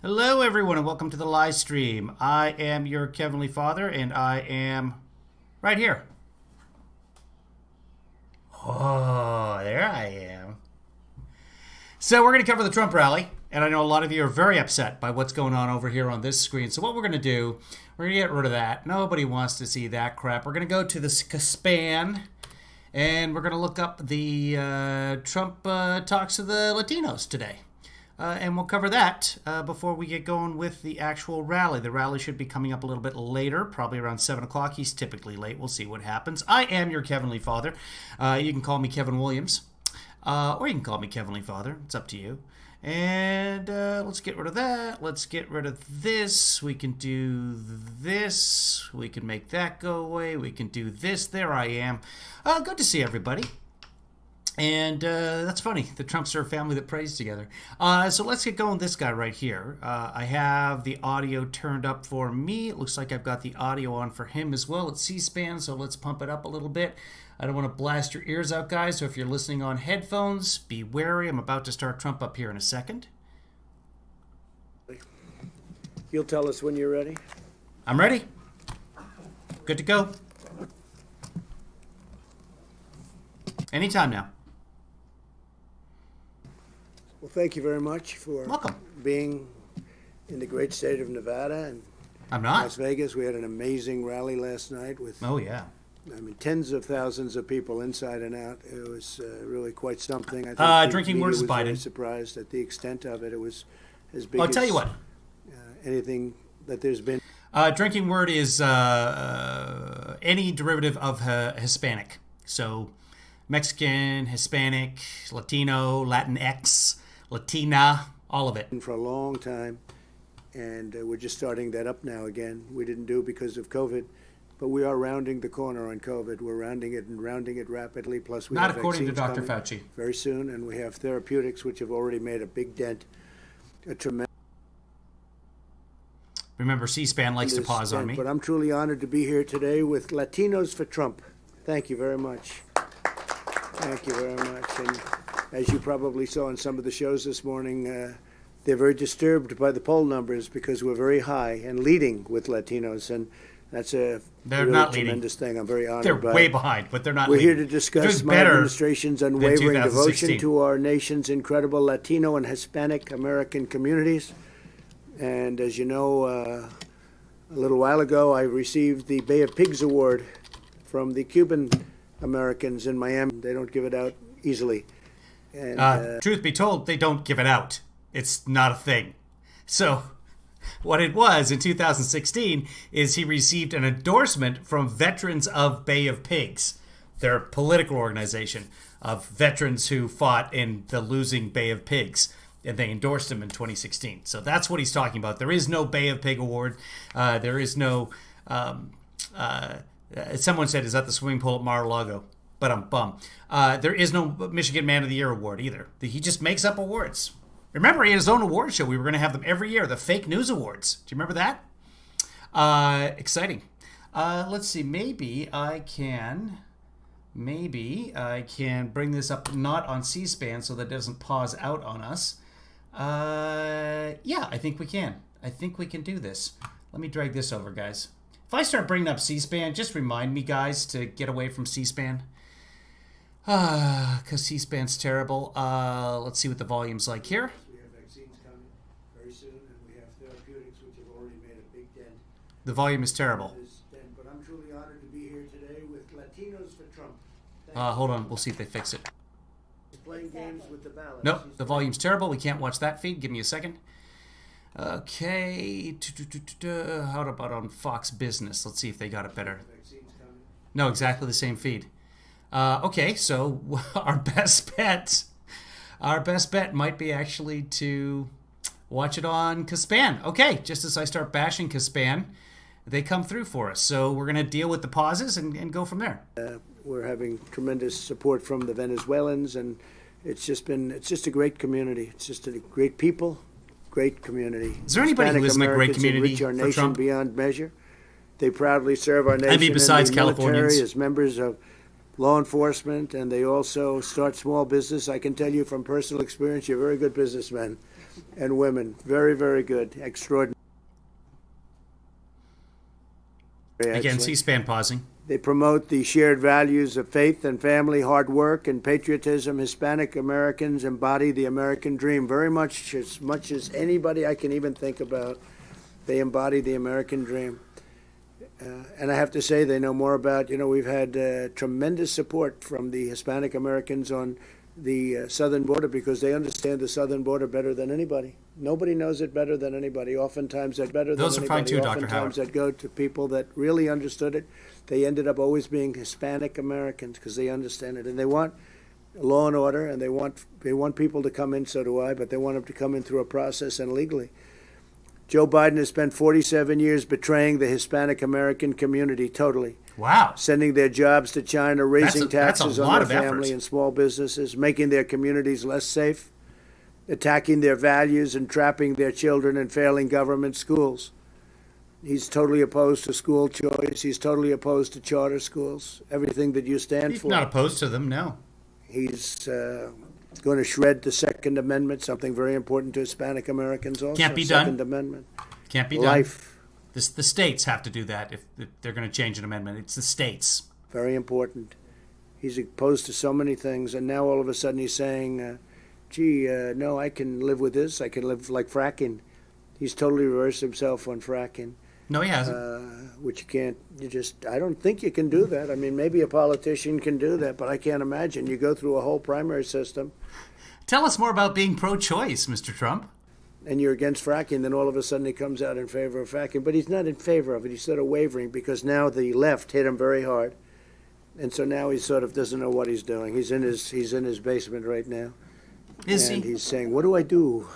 Hello, everyone, and welcome to the live stream. I am your Heavenly Father, and I am right here. Oh, there I am. So, we're going to cover the Trump rally, and I know a lot of you are very upset by what's going on over here on this screen. So, what we're going to do, we're going to get rid of that. Nobody wants to see that crap. We're going to go to the CSPAN, and we're going to look up the Trump talks to the Latinos today. And we'll cover that before we get going with the actual rally. The rally should be coming up a little bit later, probably around 7 o'clock. He's typically late. We'll see what happens. I am your Heavenly Father. You can call me Kevin Williams, or you can call me Heavenly Father. It's up to you. And let's get rid of that. Let's get rid of this. We can do this. We can make that go away. We can do this. There I am. Good to see everybody. And that's funny. The Trumps are a family that prays together. So let's get going with this guy right here. I have the audio turned up for me. It looks like I've got the audio on for him as well. It's C-SPAN, so let's pump it up a little bit. I don't want to blast your ears out, guys. So if you're listening on headphones, be wary. I'm about to start Trump up here in a second. You'll tell us when you're ready. I'm ready. Good to go. Anytime now. Well, thank you very much for Welcome. being in the great state of Nevada and I'm not. Las Vegas. We had an amazing rally last night with, Oh, yeah. tens of thousands of people inside and out. It was really quite something. I think the Drinking media words, was very Biden. surprised at the extent of it. It was as big I'll as tell you what. anything that there's been. Drinking word is any derivative of Hispanic. So Mexican, Hispanic, Latino, Latinx, Latina, all of it. For a long time, and we're just starting that up now again. We didn't do because of COVID, but we are rounding the corner on COVID. We're rounding it and rounding it rapidly. Plus, we Not have according to vaccines Dr. coming Fauci. very soon, and we have therapeutics which have already made a big dent, a tremendous Remember, C-SPAN likes to pause on dent. me. But I'm truly honored to be here today with Latinos for Trump. Thank you very much. Thank you very much. And as you probably saw in some of the shows this morning, they're very disturbed by the poll numbers because we're very high and leading with Latinos, and that's a They're really not leading. tremendous thing. I'm very honored They're by way it. behind, but they're not We're here leading. to discuss Doing my better administration's unwavering 2016. devotion to our nation's incredible Latino and Hispanic American communities. And as you know, a little while ago, I received the Bay of Pigs Award from the Cuban Americans in Miami. They don't give it out easily. And Truth be told, they don't give it out. It's not a thing. So what it was in 2016 is he received an endorsement from Veterans of Bay of Pigs, their political organization of veterans who fought in the losing Bay of Pigs. And they endorsed him in 2016. So that's what he's talking about. There is no Bay of Pig award. There is no... someone said, is that the swimming pool at Mar-a-Lago? But I'm bummed. There is no Michigan Man of the Year award either. He just makes up awards. Remember, he had his own award show. We were going to have them every year, the Fake News Awards. Do you remember that? Exciting. Let's see. Maybe I can bring this up not on C-SPAN so that it doesn't pause out on us. Yeah, I think we can. I think we can do this. Let me drag this over, guys. If I start bringing up C-SPAN, just remind me, guys, to get away from C-SPAN. Because C-SPAN's terrible. Let's see what the volume's like here. we have vaccines coming very soon, and we have therapeutics which have already made a big dent. The volume is terrible. But I'm truly honored to be here today with Latinos for Trump. Hold on. We'll see if they fix it. Playing games with the ballots. Nope, the volume's terrible. We can't watch that feed. Give me a second. Okay. How about on Fox Business? Let's see if they got it better. Vaccines coming. No, exactly the same feed. Okay, so our best bet might be actually to watch it on CSPAN. Okay, just as I start bashing CSPAN, they come through for us. So we're going to deal with the pauses and go from there. We're having tremendous support from the Venezuelans, and it's just a great community. It's just a great people, great community. Is there anybody who lives in a great Hispanic community Americans enrich our for nation Trump? beyond measure. They proudly serve our nation mean, besides in the military Californians. as members of law enforcement, and they also start small business. I can tell you from personal experience, you're very good businessmen. and women. Very, very good. Extraordinary. Again, Excellent. C-SPAN pausing. They promote the shared values of faith and family, hard work, and patriotism. Hispanic Americans embody the American dream very much as anybody I can even think about. They embody the American dream. And I have to say, they know more about, we've had tremendous support from the Hispanic Americans on the southern border because they understand the southern border better than anybody. Nobody knows it better than anybody. Oftentimes, they're better than Those are fine anybody. too, Dr. Oftentimes, Howard. I'd go to people that really understood it. They ended up always being Hispanic Americans because they understand it. And they want law and order, and they want people to come in, so do I, but they want them to come in through a process and legally. Joe Biden has spent 47 years betraying the Hispanic American community totally. Wow. Sending their jobs to China, raising That's a taxes lot on their of family effort. and small businesses, making their communities less safe, attacking their values and trapping their children in failing government schools. He's totally opposed to school choice. He's totally opposed to charter schools, everything that you stand He's for. not opposed to them, no. He's going to shred the Second Amendment, something very important to Hispanic Americans also. Can't be done. Second Amendment. Can't be done. Life. The states have to do that if they're going to change an amendment. It's the states. Very important. He's opposed to so many things, and now all of a sudden he's saying, no, I can live with this. I can live like fracking. He's totally reversed himself on fracking, No, he hasn't. which I don't think you can do that. I mean, maybe a politician can do that, but I can't imagine. You go through a whole primary system, Tell us more about being pro-choice, Mr. Trump. and you're against fracking, then all of a sudden he comes out in favor of fracking. But he's not in favor of it. He's sort of wavering because now the left hit him very hard. And so now he sort of doesn't know what he's doing. He's in his basement right now. Is And he? he's saying, what do I do?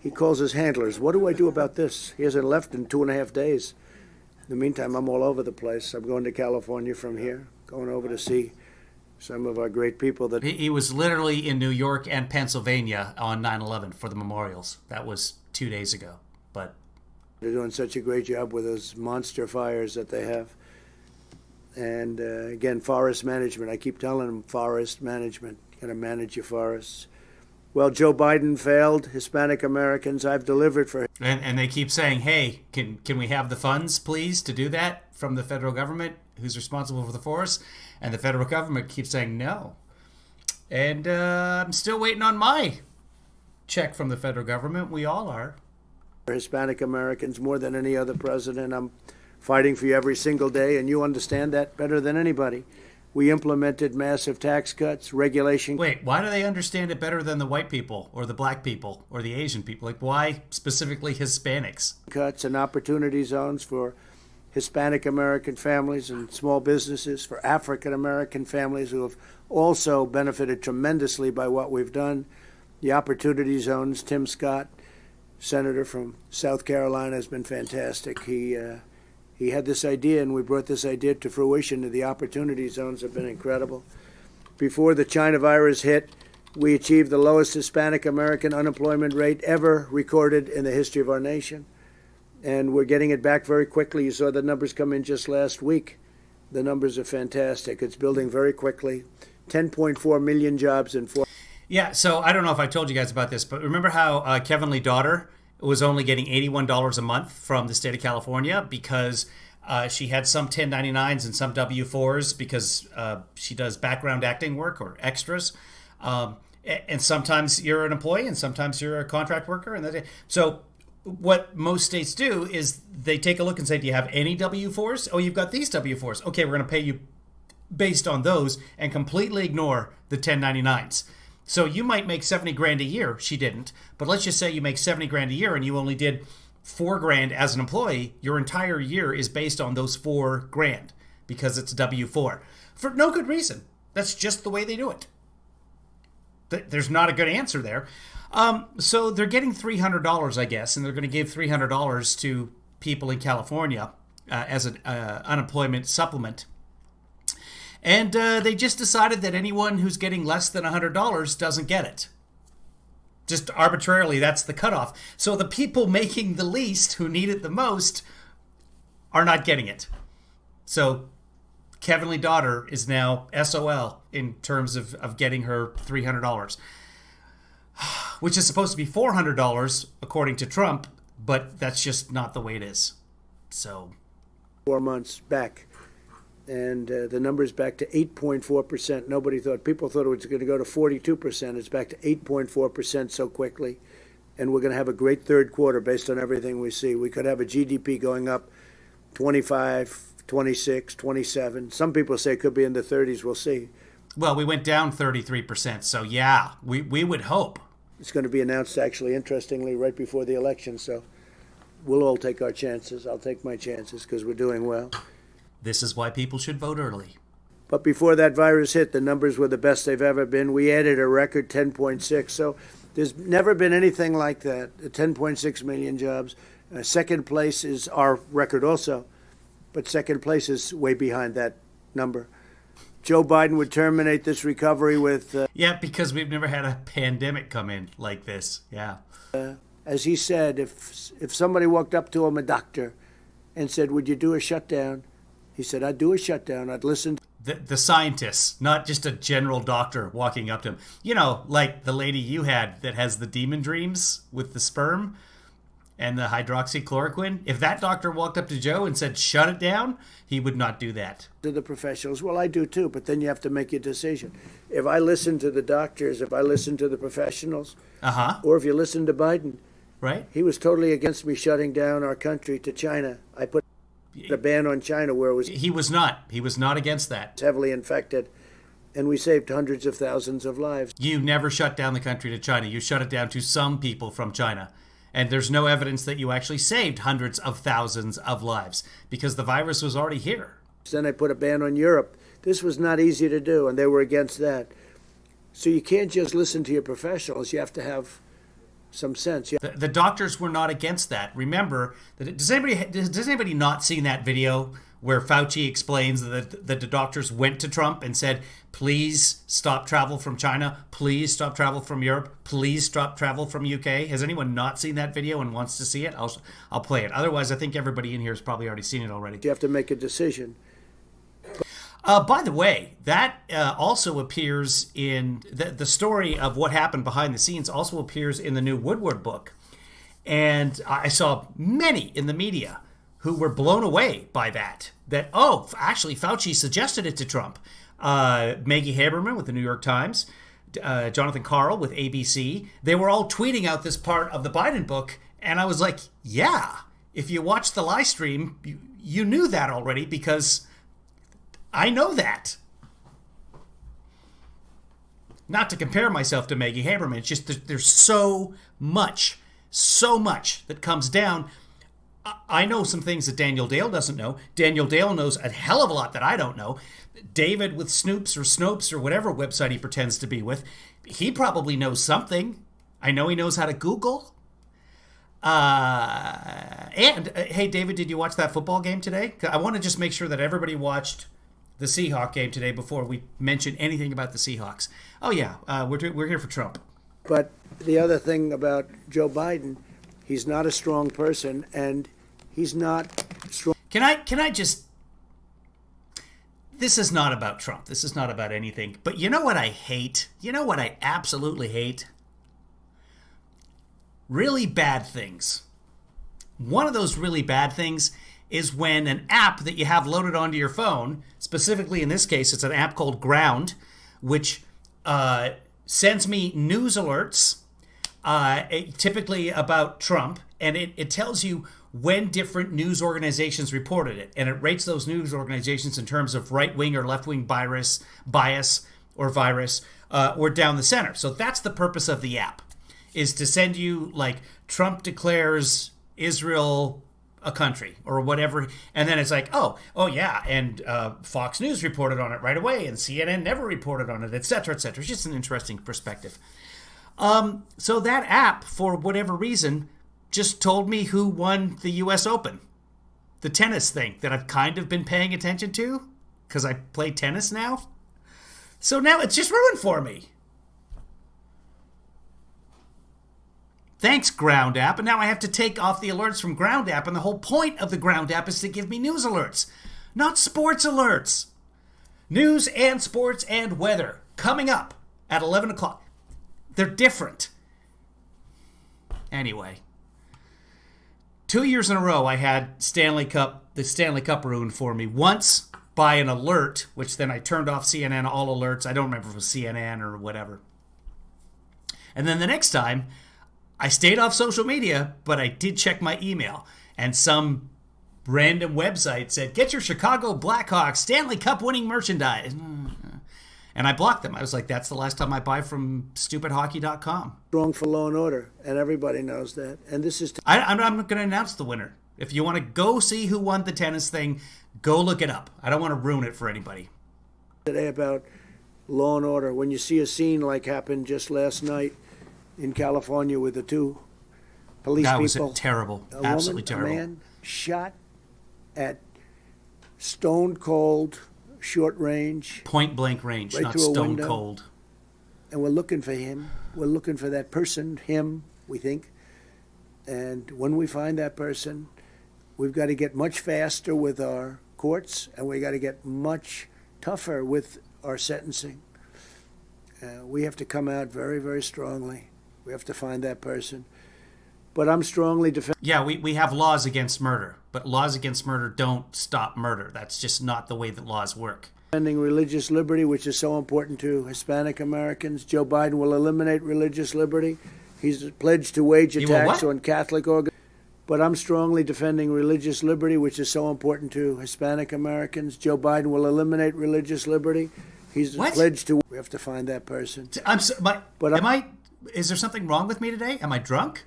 He calls his handlers. What do I do about this? He hasn't left in 2.5 days. In the meantime, I'm all over the place. I'm going to California from here, going over to see some of our great people that He was literally in New York and Pennsylvania on 9/11 for the memorials. That was 2 days ago. But they're doing such a great job with those monster fires that they have. And again, forest management. I keep telling them forest management. You got to manage your forests. Well, Joe Biden failed Hispanic Americans. I've delivered for him. and they keep saying, hey, can we have the funds, please, to do that from the federal government, who's responsible for the forests? And the federal government keeps saying no. And I'm still waiting on my check from the federal government. We all are. Hispanic Americans more than any other president. I'm fighting for you every single day, and you understand that better than anybody. We implemented massive tax cuts, regulation Wait, why do they understand it better than the white people or the black people or the Asian people? Like, why specifically Hispanics? cuts, and opportunity zones for Hispanic American families and small businesses, for African American families who have also benefited tremendously by what we've done. The opportunity zones, Tim Scott, senator from South Carolina, has been fantastic. He had this idea, and we brought this idea to fruition. The opportunity zones have been incredible. Before the China virus hit, we achieved the lowest Hispanic American unemployment rate ever recorded in the history of our nation. And we're getting it back very quickly. You saw the numbers come in just last week. The numbers are fantastic. It's building very quickly. 10.4 million jobs in 4. Yeah, so I don't know if I told you guys about this, but remember how Kevin Lee Daughter was only getting $81 a month from the state of California because she had some 1099s and some W-4s because she does background acting work or extras. And sometimes you're an employee and sometimes you're a contract worker. So what most states do is they take a look and say, do you have any W-4s? Oh, you've got these W-4s. Okay, we're going to pay you based on those and completely ignore the 1099s. So you might make 70 grand a year. She didn't. But let's just say you make 70 grand a year and you only did 4 grand as an employee. Your entire year is based on those 4 grand because it's W-4 for no good reason. That's just the way they do it. There's not a good answer there. So they're getting $300, I guess, and they're going to give $300 to people in California as an unemployment supplement. And they just decided that anyone who's getting less than $100 doesn't get it. Just arbitrarily, that's the cutoff. So the people making the least, who need it the most, are not getting it. So Kevin Lee Daughter is now SOL in terms of getting her $300. which is supposed to be $400 according to Trump, but that's just not the way it is. So 4 months back. And the number's back to 8.4%. Nobody thought, people thought it was going to go to 42%. It's back to 8.4% so quickly. And we're going to have a great third quarter based on everything we see. We could have a GDP going up 25, 26, 27. Some people say it could be in the 30s. We'll see. Well, we went down 33%. So, yeah, we would hope. It's going to be announced, actually, interestingly, right before the election. So we'll all take our chances. I'll take my chances because we're doing well. This is why people should vote early. But before that virus hit, the numbers were the best they've ever been. We added a record 10.6. So there's never been anything like that. 10.6 million jobs. Second place is our record also. But second place is way behind that number. Joe Biden would terminate this recovery with... yeah, because we've never had a pandemic come in like this. Yeah. As he said, if somebody walked up to him, a doctor, and said, would you do a shutdown? He said, I'd do a shutdown. I'd listen. The scientists, not just a general doctor walking up to him. You know, like the lady you had that has the demon dreams with the sperm and the hydroxychloroquine. If that doctor walked up to Joe and said, shut it down, he would not do that. To the professionals. Well, I do too, but then you have to make your decision. If I listen to the doctors, if I listen to the professionals, or if you listen to Biden, right? He was totally against me shutting down our country to China. I put the ban on China where it was... He was not against that. Heavily infected, and we saved hundreds of thousands of lives. You never shut down the country to China. You shut it down to some people from China. And there's no evidence that you actually saved hundreds of thousands of lives because the virus was already here. Then I put a ban on Europe. This was not easy to do, and they were against that. So you can't just listen to your professionals. You have to have some sense. The doctors were not against that. Remember, does anybody not seen that video where Fauci explains that the doctors went to Trump and said, please stop travel from China, please stop travel from Europe, please stop travel from UK? Has anyone not seen that video and wants to see it? I'll play it. Otherwise, I think everybody in here has probably already seen it already. You have to make a decision. By the way, that also appears in the story of what happened behind the scenes also appears in the new Woodward book. And I saw many in the media who were blown away by that. Actually, Fauci suggested it to Trump. Maggie Haberman with the New York Times, Jonathan Karl with ABC, they were all tweeting out this part of the Biden book. And I was like, yeah, if you watched the live stream, you knew that already because... I know that. Not to compare myself to Maggie Haberman. It's just that there's so much that comes down. I know some things that Daniel Dale doesn't know. Daniel Dale knows a hell of a lot that I don't know. David with Snopes or whatever website he pretends to be with, he probably knows something. I know he knows how to Google. Hey, David, did you watch that football game today? I want to just make sure that everybody watched the Seahawks game today before we mention anything about the Seahawks. Oh, yeah, we're here for Trump. But the other thing about Joe Biden, he's not a strong person, and he's not strong. Can I just... This is not about Trump. This is not about anything. But you know what I hate? You know what I absolutely hate? Really bad things. One of those really bad things is when an app that you have loaded onto your phone, specifically in this case, it's an app called Ground, which sends me news alerts, typically about Trump, and it tells you when different news organizations reported it, and it rates those news organizations in terms of right-wing or left-wing bias or virus, or down the center. So that's the purpose of the app, is to send you, like, Trump declares Israel a country or whatever, and then it's like, oh yeah, and Fox News reported on it right away, and CNN never reported on it, etc., etc. It's just an interesting perspective. So that app, for whatever reason, just told me who won the U.S. Open, the tennis thing that I've kind of been paying attention to because I play tennis now. So now it's just ruined for me. Thanks, Ground app. And now I have to take off the alerts from Ground app. And the whole point of the Ground app is to give me news alerts, not sports alerts. News and sports and weather coming up at 11 o'clock. They're different. Anyway, 2 years in a row, I had the Stanley Cup ruined for me. Once by an alert, which then I turned off CNN, all alerts. I don't remember if it was CNN or whatever. And then the next time, I stayed off social media, but I did check my email. And some random website said, get your Chicago Blackhawks Stanley Cup winning merchandise. And I blocked them. I was like, that's the last time I buy from stupidhockey.com. Strong for law and order, and everybody knows that. And this is... I'm not going to announce the winner. If you want to go see who won the tennis thing, go look it up. I don't want to ruin it for anybody. Today about law and order. When you see a scene like happened just last night in California with the two police That people. was terrible. A Absolutely woman, terrible. A man shot at stone cold, short range. Point blank range, Right not through a stone window. cold. And we're looking for him. We're looking for that person, him, we think. And when we find that person, we've got to get much faster with our courts, and we got to get much tougher with our sentencing. We have to come out very, very strongly. We have to find that person. But I'm strongly defending. Yeah, we have laws against murder, but laws against murder don't stop murder. That's just not the way that laws work. Religious liberty, which is so important to Hispanic Americans. Joe Biden will eliminate religious liberty. He's pledged to wage He will attacks what? on Catholic organizations. But I'm strongly defending religious liberty, which is so important to Hispanic Americans. Joe Biden will eliminate religious liberty. He's What? pledged to. We have to find that person. Is there something wrong with me today? Am I drunk?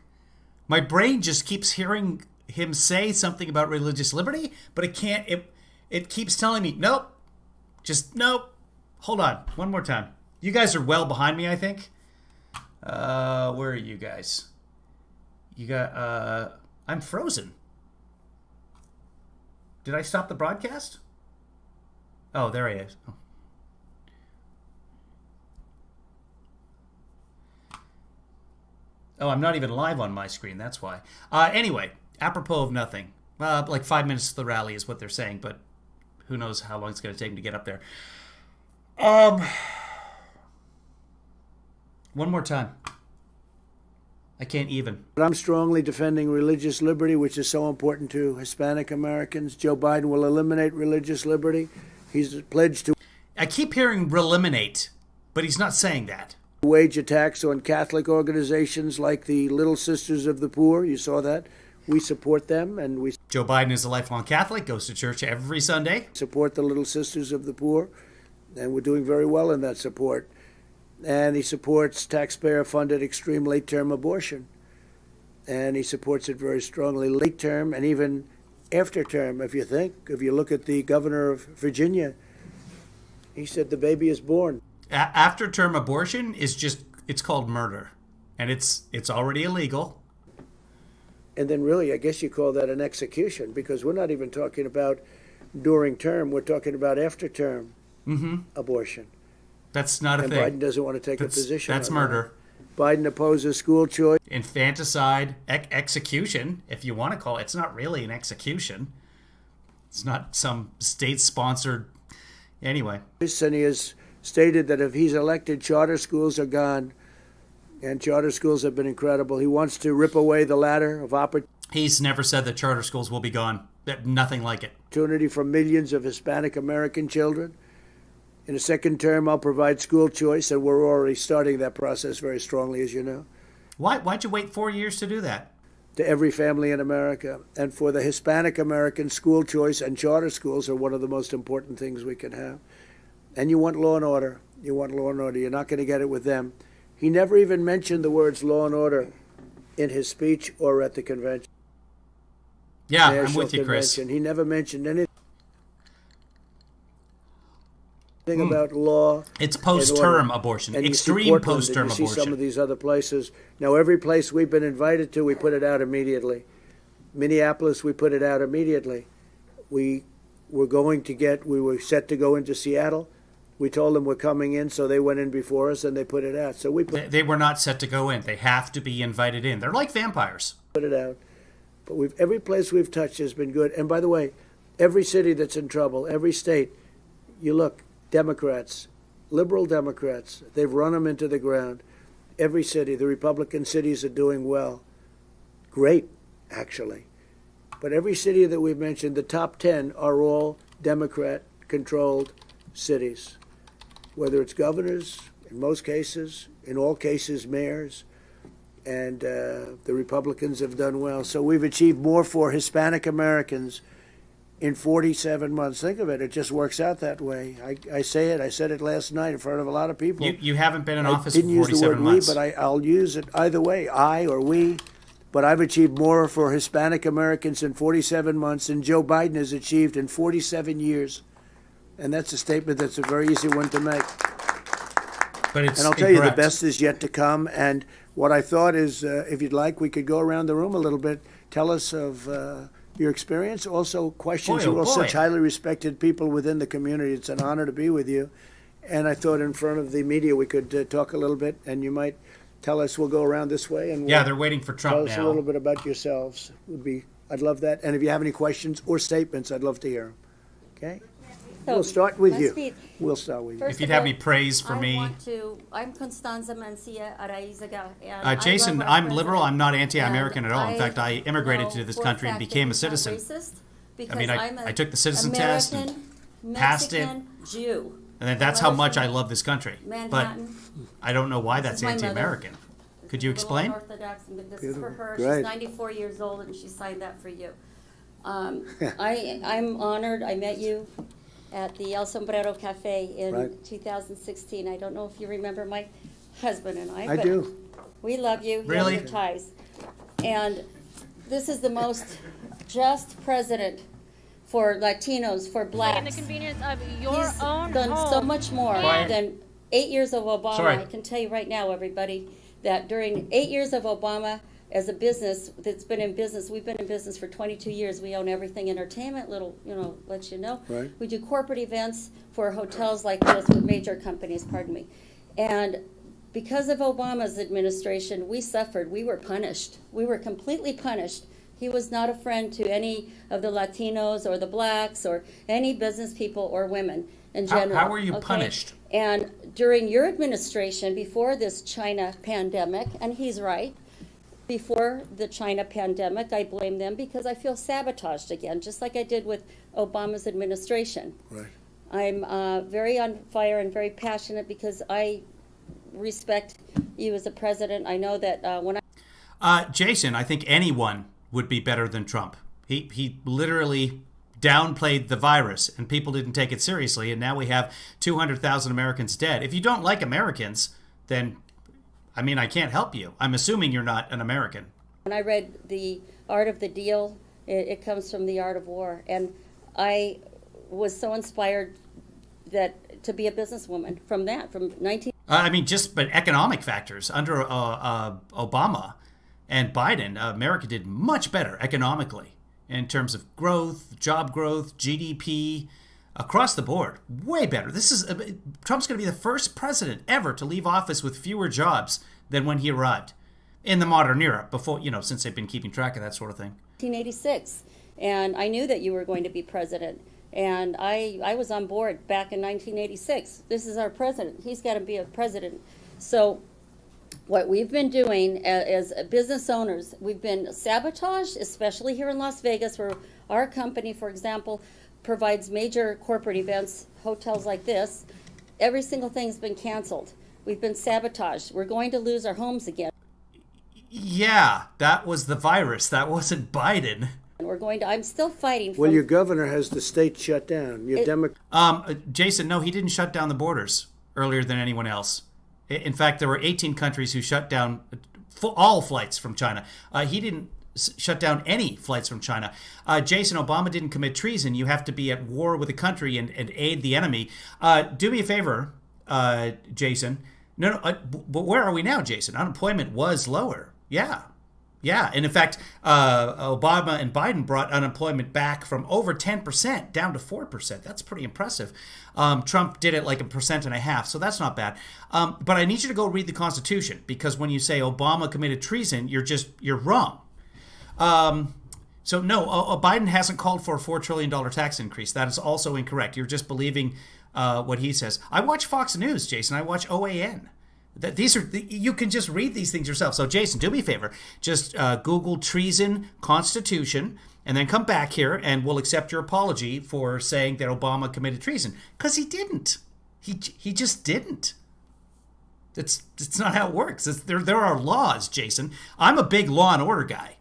My brain just keeps hearing him say something about religious liberty, but it can't. It keeps telling me nope. Just nope. Hold on, one more time. You guys are well behind me, I think. Where are you guys? You got. I'm frozen. Did I stop the broadcast? Oh, there he is. Oh. Oh, I'm not even live on my screen. That's why. Anyway, apropos of nothing. Like 5 minutes to the rally is what they're saying, but who knows how long it's going to take them to get up there. One more time. I can't even. But I'm strongly defending religious liberty, which is so important to Hispanic Americans. Joe Biden will eliminate religious liberty. He's pledged to. I keep hearing eliminate, but he's not saying that. Wage attacks on Catholic organizations like the Little Sisters of the Poor. You saw that. We support them, and we Joe Biden is a lifelong Catholic, goes to church every Sunday. support the Little Sisters of the Poor, and we're doing very well in that support. And he supports taxpayer-funded extreme late-term abortion, and he supports it very strongly. Late-term and even after-term, if you look at the governor of Virginia, he said the baby is born. After-term abortion is it's called murder, and it's already illegal. And then really, I guess you call that an execution, because we're not even talking about during term. We're talking about after-term abortion. That's not a And thing. Biden doesn't want to take a position That's on murder. that. Biden opposes school choice. Infanticide, execution, if you want to call it. It's not really an execution. It's not some state-sponsored... Anyway. And he has stated that if he's elected, charter schools are gone. And charter schools have been incredible. He wants to rip away the ladder of He's never said that charter schools will be gone. Nothing like it. opportunity for millions of Hispanic American children. In a second term, I'll provide school choice, and we're already starting that process very strongly, as you know, Why'd you wait 4 years to do that? to every family in America. And for the Hispanic American, school choice and charter schools are one of the most important things we can have. And you want law and order. You want law and order. You're not going to get it with them. He never even mentioned the words law and order in his speech or at the convention. Yeah, I'm National with you, Chris. Convention. He never mentioned anything about law. It's post-term abortion, And you see extreme Portland, post-term and you see some of abortion. these other places. Now, every place we've been invited to, we put it out immediately. Minneapolis, we put it out immediately. We were set to go into Seattle. We told them we're coming in, so they went in before us and they put it out. So we They were not set to go in. They have to be invited in. They're like vampires. put it out. But every place we've touched has been good. And by the way, every city that's in trouble, every state, you look, Democrats, liberal Democrats, they've run them into the ground. Every city, the Republican cities are doing well. great, actually. But every city that we've mentioned, the top 10 are all Democrat-controlled cities, whether it's governors, in most cases, in all cases, mayors, and the Republicans have done well. So we've achieved more for Hispanic Americans in 47 months. Think of it. It just works out that way. I say it. I said it last night in front of a lot of people. You haven't been in office for for 47 months. I didn't use the word we, but I'll use it either way, I or we. But I've achieved more for Hispanic Americans in 47 months than Joe Biden has achieved in 47 years. And that's a statement that's a very easy one to make. But it's and I'll tell you, the best is yet to come. And what I thought is, if you'd like, we could go around the room a little bit. Tell us of your experience. Also, questions. You're all such highly respected people within the community. It's an honor to be with you. And I thought in front of the media we could talk a little bit, and you might tell us. We'll go around this way. And yeah, they're waiting for Trump now. Tell us a little bit about yourselves. I'd love that. And if you have any questions or statements, I'd love to hear them. Okay? We'll start with you. We'll start with you. If you'd have any praise for me. I'm Constanza Mencia Araizaga. Jason, I'm liberal. I'm not anti-American at all. In fact, I immigrated to this country and became a citizen. I mean, I took the citizen test and passed it. Jew. And that's how much I love this country. But I don't know why that's anti-American. Could you explain? Orthodox. This is for her. Great. She's 94 years old, and she signed that for you. I'm honored. I met you at the El Sombrero Cafe in 2016. I don't know if you remember my husband and I. I do. We love you. Really? You have your ties. And this is the most just president for Latinos, for blacks. And the convenience of your He's own done home. so much more than 8 years of Obama. Sorry. I can tell you right now, everybody, that during 8 years of Obama, as a business that's been in business, we've been in business for 22 years. We own everything entertainment, let you know. Right. We do corporate events for hotels like this with major companies, pardon me. And because of Obama's administration, we suffered. We were punished. We were completely punished. He was not a friend to any of the Latinos or the blacks or any business people or women in general. How were you punished? And during your administration, before this China pandemic, and he's right, before the China pandemic, I blame them because I feel sabotaged again, just like I did with Obama's administration. Right. I'm very on fire and very passionate because I respect you as a president. I know that when Jason, I think anyone would be better than Trump. He literally downplayed the virus and people didn't take it seriously, and now we have 200,000 Americans dead. If you don't like Americans, then I mean, I can't help you. I'm assuming you're not an American. When I read The Art of the Deal, it comes from The Art of War. And I was so inspired to be a businesswoman from 19... I mean, but economic factors. Under Obama and Biden, America did much better economically in terms of growth, job growth, GDP, across the board. Way better. Trump's going to be the first president ever to leave office with fewer jobs than when he arrived in the modern era, before, since they've been keeping track of that sort of thing. 1986. And I knew that you were going to be president. And I was on board back in 1986. This is our president. He's got to be a president. So what we've been doing as business owners, we've been sabotaged, especially here in Las Vegas, where our company, for example, provides major corporate events, hotels like this. Every single thing's been canceled. We've been sabotaged. We're going to lose our homes again. Yeah, that was the virus. That wasn't Biden. And I'm still fighting. Well, your governor has the state shut down. Jason, no, he didn't shut down the borders earlier than anyone else. In fact, there were 18 countries who shut down all flights from China. He didn't shut down any flights from China. Jason, Obama didn't commit treason. You have to be at war with a country and aid the enemy. Do me a favor, Jason. No, but where are we now, Jason? Unemployment was lower. Yeah. And in fact, Obama and Biden brought unemployment back from over 10% down to 4%. That's pretty impressive. Trump did it like 1.5%, so that's not bad. But I need you to go read the Constitution, because when you say Obama committed treason, you're wrong. So no, Biden hasn't called for a $4 trillion tax increase. That is also incorrect. You're just believing what he says. I watch Fox News, Jason. I watch OAN. You can just read these things yourself. So Jason, do me a favor. Just Google treason constitution and then come back here and we'll accept your apology for saying that Obama committed treason. Because he didn't. He just didn't. It's not how it works. There are laws, Jason. I'm a big law and order guy.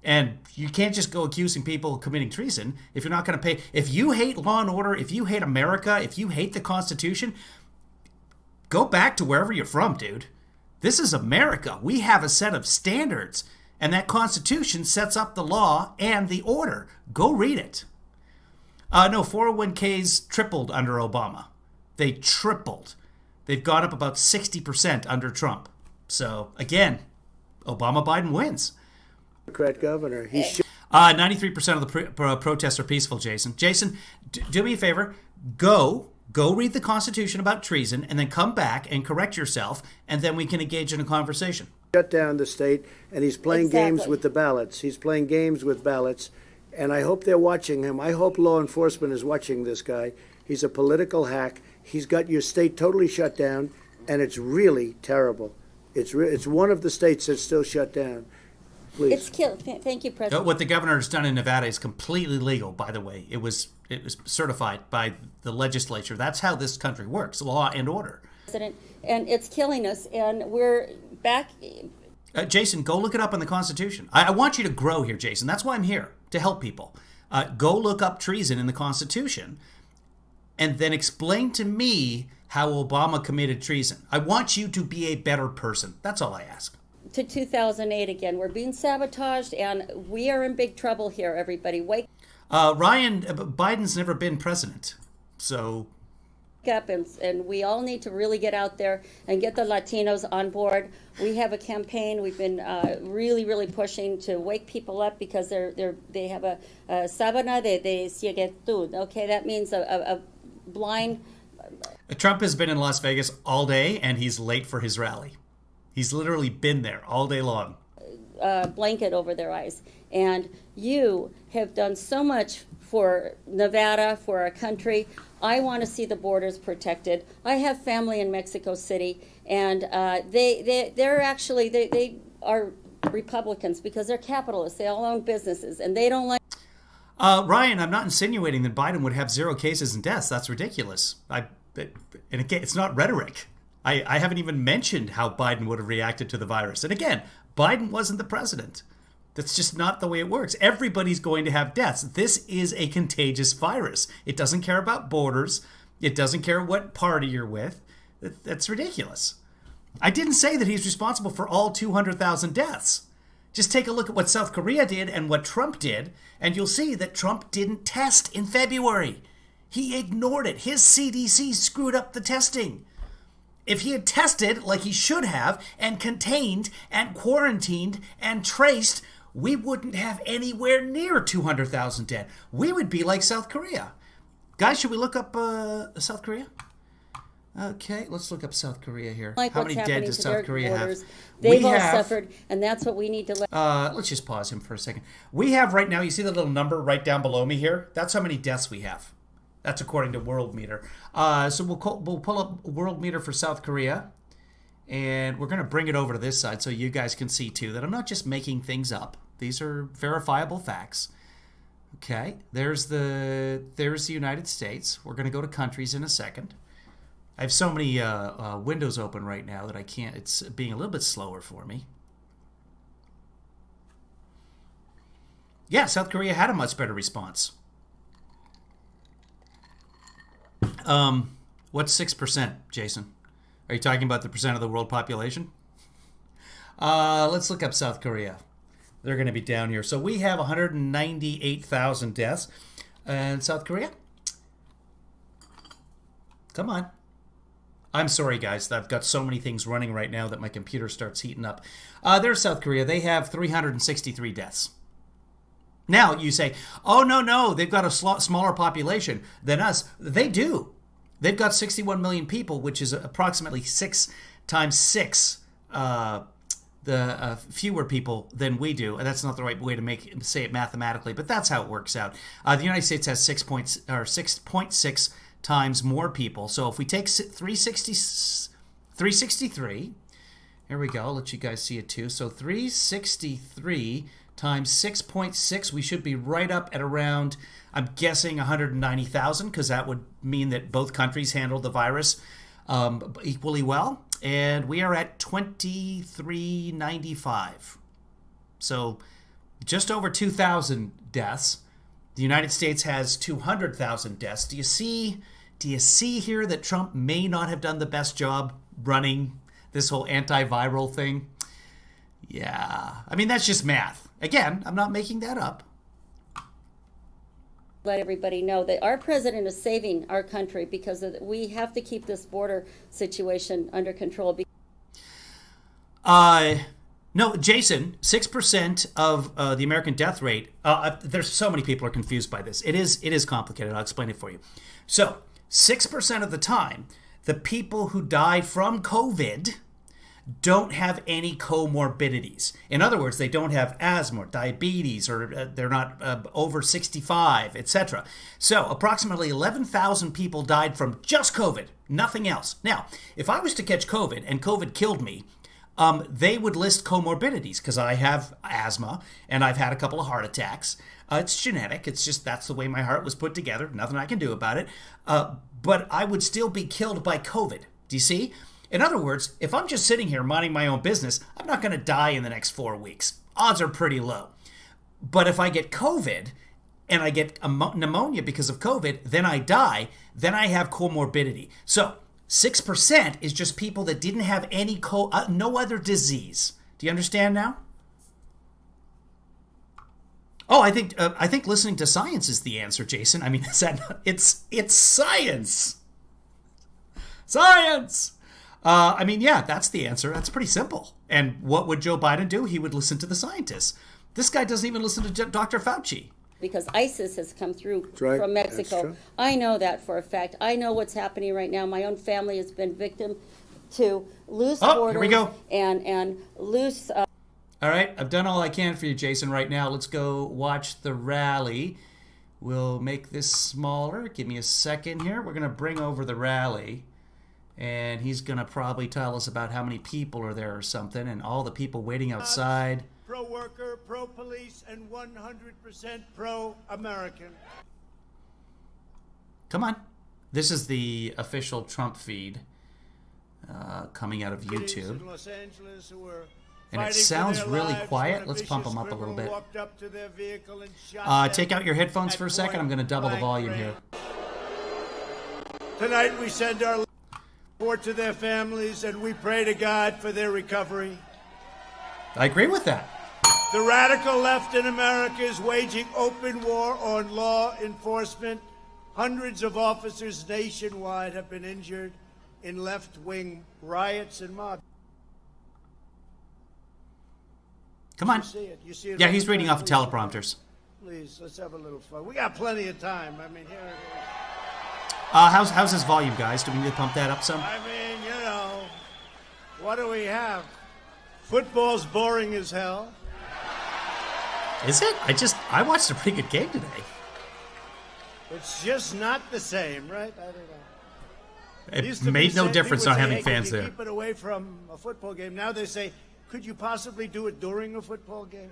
And you can't just go accusing people of committing treason if you're not going to pay. If you hate law and order, if you hate America, if you hate the Constitution, go back to wherever you're from, dude. This is America. We have a set of standards, and that Constitution sets up the law and the order. Go read it. No, 401ks tripled under Obama. They tripled. They've gone up about 60% under Trump. So, again, Obama-Biden wins. Democrat governor. 93% of the protests are peaceful, Jason. Jason, do me a favor. Go read the Constitution about treason and then come back and correct yourself, and then we can engage in a conversation. Shut down the state, and he's playing games with the ballots. He's playing games with ballots, and I hope they're watching him. I hope law enforcement is watching this guy. He's a political hack. He's got your state totally shut down, and it's really terrible. It's one of the states that's still shut down. Please. It's killed. Thank you, President. What the governor has done in Nevada is completely legal, by the way. It was certified by the legislature. That's how this country works, law and order. President, and it's killing us, and we're back. Jason, go look it up in the Constitution. I want you to grow here, Jason. That's why I'm here, to help people. Go look up treason in the Constitution and then explain to me how Obama committed treason. I want you to be a better person. That's all I ask. To 2008 again. We're being sabotaged, and we are in big trouble here, everybody. Wake Ryan, Biden's never been president, so up, and we all need to really get out there and get the Latinos on board. We have a campaign. We've been really pushing to wake people up because they have a sabana de cieguetud. Okay, that means a blind. Trump has been in Las Vegas all day, and he's late for his rally. He's literally been there all day long. Blanket over their eyes. And you have done so much for Nevada, for our country. I want to see the borders protected. I have family in Mexico City, and they are Republicans because they're capitalists. They all own businesses, and they don't like. Ryan, I'm not insinuating that Biden would have 0 cases and deaths. That's ridiculous. And again, it's not rhetoric. I haven't even mentioned how Biden would have reacted to the virus. And again, Biden wasn't the president. That's just not the way it works. Everybody's going to have deaths. This is a contagious virus. It doesn't care about borders. It doesn't care what party you're with. That's ridiculous. I didn't say that he's responsible for all 200,000 deaths. Just take a look at what South Korea did and what Trump did, and you'll see that Trump didn't test in February. He ignored it. His CDC screwed up the testing. If he had tested like he should have and contained and quarantined and traced, we wouldn't have anywhere near 200,000 dead. We would be like South Korea. Guys, should we look up South Korea? Okay, let's look up South Korea here. Like how many dead does South Korea have? They've all suffered, and that's what we need to let. Let's just pause him for a second. We have right now, you see the little number right down below me here? That's how many deaths we have. That's according to Worldmeter. So we'll pull up Worldmeter for South Korea, and we're going to bring it over to this side so you guys can see, too, that I'm not just making things up. These are verifiable facts. Okay, there's the United States. We're going to go to countries in a second. I have so many windows open right now that I can't. It's being a little bit slower for me. Yeah, South Korea had a much better response. What's 6%, Jason? Are you talking about the percent of the world population? Let's look up South Korea. They're going to be down here. So we have 198,000 deaths. And South Korea? Come on. I'm sorry, guys. I've got so many things running right now that my computer starts heating up. There's South Korea. They have 363 deaths. Now, you say, oh, no, they've got a smaller population than us. They do. They've got 61 million people, which is approximately 6 times 6 fewer people than we do. And that's not the right way to say it mathematically, but that's how it works out. The United States has 6.6 times more people. So if we take 363 Here we go. I'll let you guys see it too. So 363 times 6.6, we should be right up at around, I'm guessing, 190,000, because that would mean that both countries handled the virus equally well. And we are at 2395. So just over 2,000 deaths. The United States has 200,000 deaths. Do you see here that Trump may not have done the best job running this whole antiviral thing? Yeah. I mean, that's just math. Again, I'm not making that up. Let everybody know that our president is saving our country because we have to keep this border situation under control. No, Jason, 6% of the American death rate, there's so many people are confused by this. It is complicated. I'll explain it for you. So 6% of the time, the people who die from COVID don't have any comorbidities. In other words, they don't have asthma or diabetes, or they're not over 65, etc. So approximately 11,000 people died from just COVID, nothing else. Now, if I was to catch COVID and COVID killed me, they would list comorbidities because I have asthma and I've had a couple of heart attacks. It's genetic. It's just that's the way my heart was put together. Nothing I can do about it. But I would still be killed by COVID. Do you see? In other words, if I'm just sitting here minding my own business, I'm not going to die in the next 4 weeks. Odds are pretty low. But if I get COVID and I get pneumonia because of COVID, then I die, then I have comorbidity. So 6% is just people that didn't have any no other disease. Do you understand now? Oh, I think listening to science is the answer, Jason. I mean, it's science. Science. I mean, yeah, that's the answer. That's pretty simple. And what would Joe Biden do? He would listen to the scientists. This guy doesn't even listen to Dr. Fauci. Because ISIS has come through right. from Mexico. I know that for a fact. I know what's happening right now. My own family has been victim to loose borders. Here we go. And loose... All right, I've done all I can for you, Jason, right now. Let's go watch the rally. We'll make this smaller. Give me a second here. We're going to bring over the rally. And he's going to probably tell us about how many people are there or something, and all the people waiting outside. Pro-worker, pro-police, and 100% pro-American. Come on. This is the official Trump feed coming out of YouTube. In Los Angeles who were And it sounds really quiet. Let's pump them up a little bit. Take out your headphones for a second. I'm going to double the volume here. Tonight we send our support to their families and we pray to God for their recovery. I agree with that. The radical left in America is waging open war on law enforcement. Hundreds of officers nationwide have been injured in left-wing riots and mobs. Come on. You see it yeah, he's reading off of teleprompters. Please, let's have a little fun. We got plenty of time. I mean, here it is. How's his volume, guys? Do we need to pump that up some? I mean, what do we have? Football's boring as hell. Is it? I watched a pretty good game today. It's just not the same, right? I don't know. It made no difference not having fans there. Keep it away from a football game. Now they say, could you possibly do it during a football game?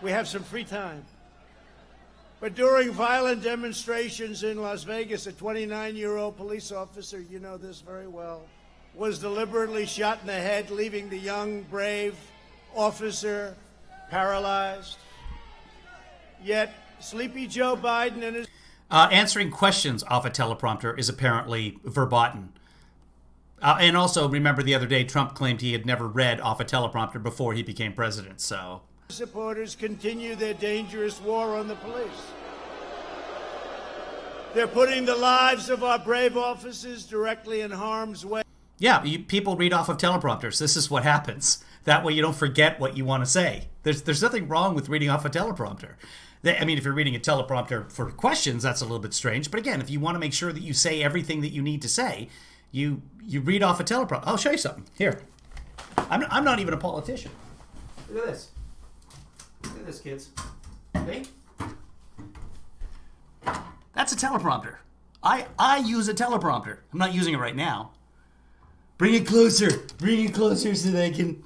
We have some free time. But during violent demonstrations in Las Vegas, a 29-year-old police officer, you know this very well, was deliberately shot in the head, leaving the young, brave officer paralyzed. Yet, sleepy Joe Biden and his... answering questions off a teleprompter is apparently verboten. And also, remember the other day, Trump claimed he had never read off a teleprompter before he became president, so... Supporters continue their dangerous war on the police. They're putting the lives of our brave officers directly in harm's way. Yeah, people read off of teleprompters. This is what happens. That way you don't forget what you want to say. There's nothing wrong with reading off a teleprompter. I mean, if you're reading a teleprompter for questions, that's a little bit strange. But again, if you want to make sure that you say everything that you need to say, you read off a teleprompter. I'll show you something. Here. I'm not even a politician. Look at this. Look at this, kids. See? That's a teleprompter. I use a teleprompter. I'm not using it right now. Bring it closer. Bring it closer so they can...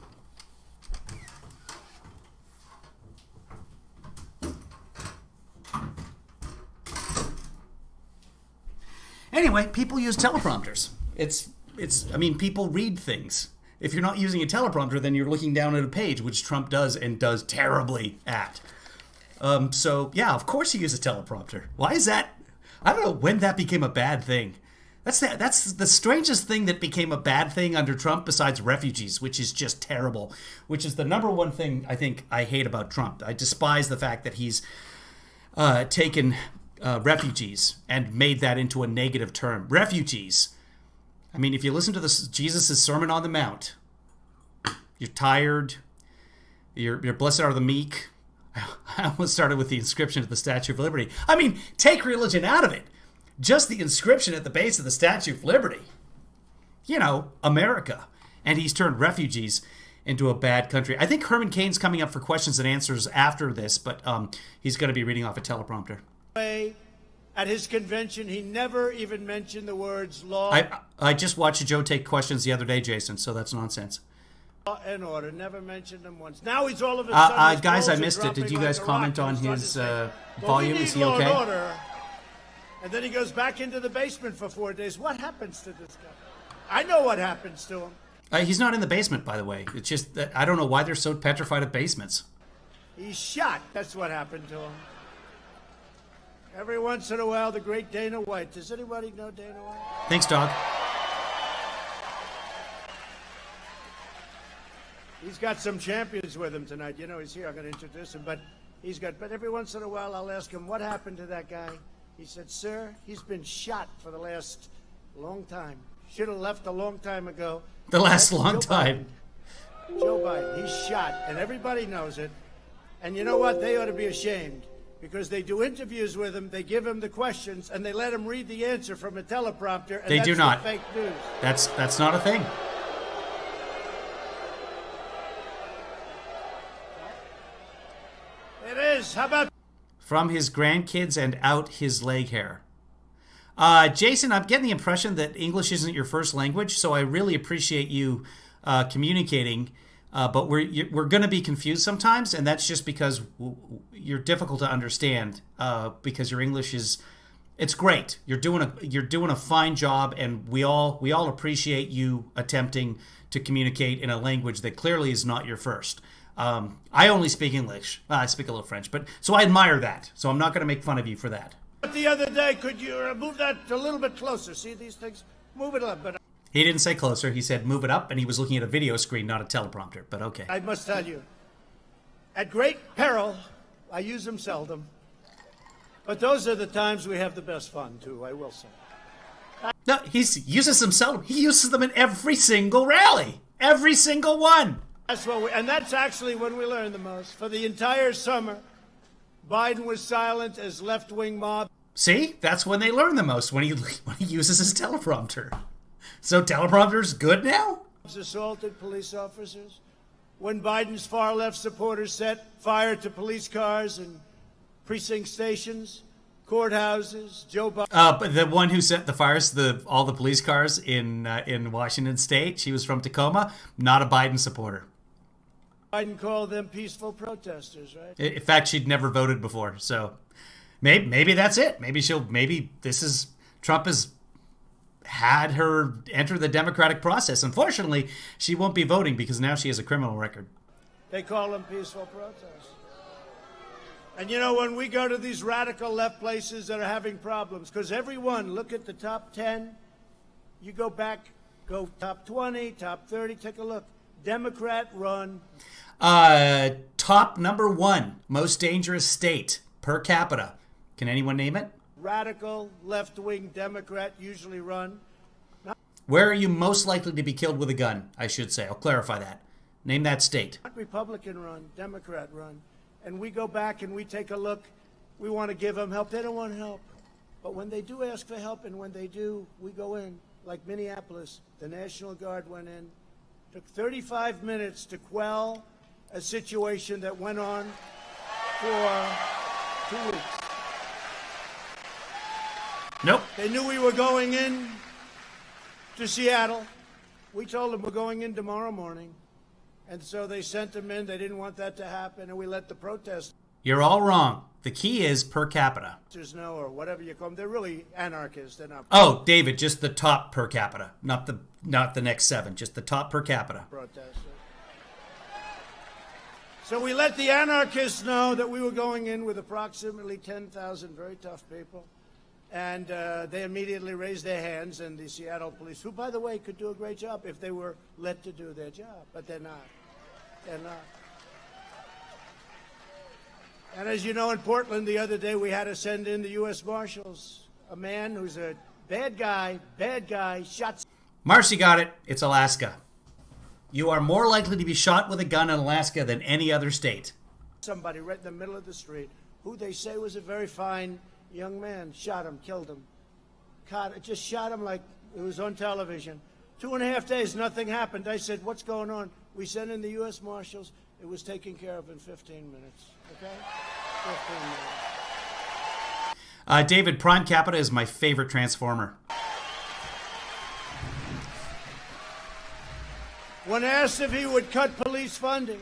Anyway, people use teleprompters. I mean, people read things. If you're not using a teleprompter, then you're looking down at a page, which Trump does and does terribly at. So, yeah, of course he uses a teleprompter. Why is that? I don't know when that became a bad thing. That's the strangest thing that became a bad thing under Trump besides refugees, which is just terrible, which is the number one thing I think I hate about Trump. I despise the fact that he's taken refugees and made that into a negative term. Refugees. I mean, if you listen to Jesus' Sermon on the Mount, you're tired, you're blessed are the meek. I almost started with the inscription at the Statue of Liberty. I mean, take religion out of it. Just the inscription at the base of the Statue of Liberty. You know, America. And he's turned refugees into a bad country. I think Herman Cain's coming up for questions and answers after this, but he's going to be reading off a teleprompter. At his convention, he never even mentioned the words law I just watched Joe take questions the other day, Jason, so that's nonsense. and order. Never mentioned them once. Now he's all of a sudden... guys, I missed it. Did you guys comment on his volume? Is he okay? Order. And then he goes back into the basement for 4 days. What happens to this guy? I know what happens to him. He's not in the basement, by the way. It's just that I don't know why they're so petrified of basements. He's shot. That's what happened to him. Every once in a while, the great Dana White. Does anybody know Dana White? Thanks, dog. He's got some champions with him tonight. You know, he's here. I'm going to introduce him. But every once in a while, I'll ask him, what happened to that guy? He said, sir, he's been shot for the last long time. Should have left a long time ago. The last long time. Joe Biden, he's shot, and everybody knows it. And you know what? They ought to be ashamed, because they do interviews with him, they give him the questions, and they let him read the answer from a teleprompter. And They do not. Fake news. That's not a thing. It is. How about... From his grandkids and out his leg hair. Jason, I'm getting the impression that English isn't your first language, so I really appreciate you communicating. But we're going to be confused sometimes, and that's just because you're difficult to understand. Because your English it's great. You're doing a fine job, and we all appreciate you attempting to communicate in a language that clearly is not your first. I only speak English. I speak a little French, but so I admire that. So I'm not going to make fun of you for that. The other day, could you move that a little bit closer? See these things? Move it up. But He didn't say closer. He said move it up, and he was looking at a video screen, not a teleprompter. But okay. I must tell you, at great peril, I use them seldom. But those are the times we have the best fun, too, I will say. No, he uses them seldom. He uses them in every single rally. Every single one. That's actually when we learn the most. For the entire summer, Biden was silent as left-wing mob. See, that's when they learn the most, when he uses his teleprompter. So teleprompter's good now? Assaulted police officers. When Biden's far-left supporters set fire to police cars and precinct stations, courthouses, Joe Biden. But the one who set the fires to all the police cars in Washington State, she was from Tacoma, not a Biden supporter. Biden called them peaceful protesters, right? In fact, she'd never voted before, so maybe that's it. Maybe Trump has had her enter the democratic process. Unfortunately, she won't be voting because now she has a criminal record. They call them peaceful protests. And you know, when we go to these radical left places that are having problems, because everyone, look at the top 10, you go back, go top 20, top 30, take a look. Democrat run. Top number 1 most dangerous state per capita. Can anyone name it? Radical left-wing Democrat usually run. Where are you most likely to be killed with a gun? I should say. I'll clarify that. Name that state. Not Republican run, Democrat run. And we go back and we take a look. We want to give them help. They don't want help. But when they do ask for help, and when they do, we go in. Like Minneapolis, the National Guard went in. Took 35 minutes to quell a situation that went on for 2 weeks. Nope. They knew we were going in to Seattle. We told them we're going in tomorrow morning. And so they sent them in. They didn't want that to happen, and we let the protesters You're all wrong. The key is per capita. know, or whatever you call them. They're really anarchists. They're not Oh, David, just the top per capita, not the next 7, just the top per capita. protesters. So we let the anarchists know that we were going in with approximately 10,000 very tough people. And they immediately raised their hands, and the Seattle police, who, by the way, could do a great job if they were let to do their job, but they're not. They're not. And as you know, in Portland the other day, we had to send in the U.S. Marshals. A man who's a bad guy, shot Marcy got it. It's Alaska. You are more likely to be shot with a gun in Alaska than any other state. somebody right in the middle of the street, who they say was a very fine young man. Shot him, killed him. Just shot him like it was on television. 2.5 days, nothing happened. I said, what's going on? We sent in the U.S. Marshals. It was taken care of in 15 minutes. Okay? 15 minutes. David, Prime Capita is my favorite Transformer. When asked if he would cut police funding,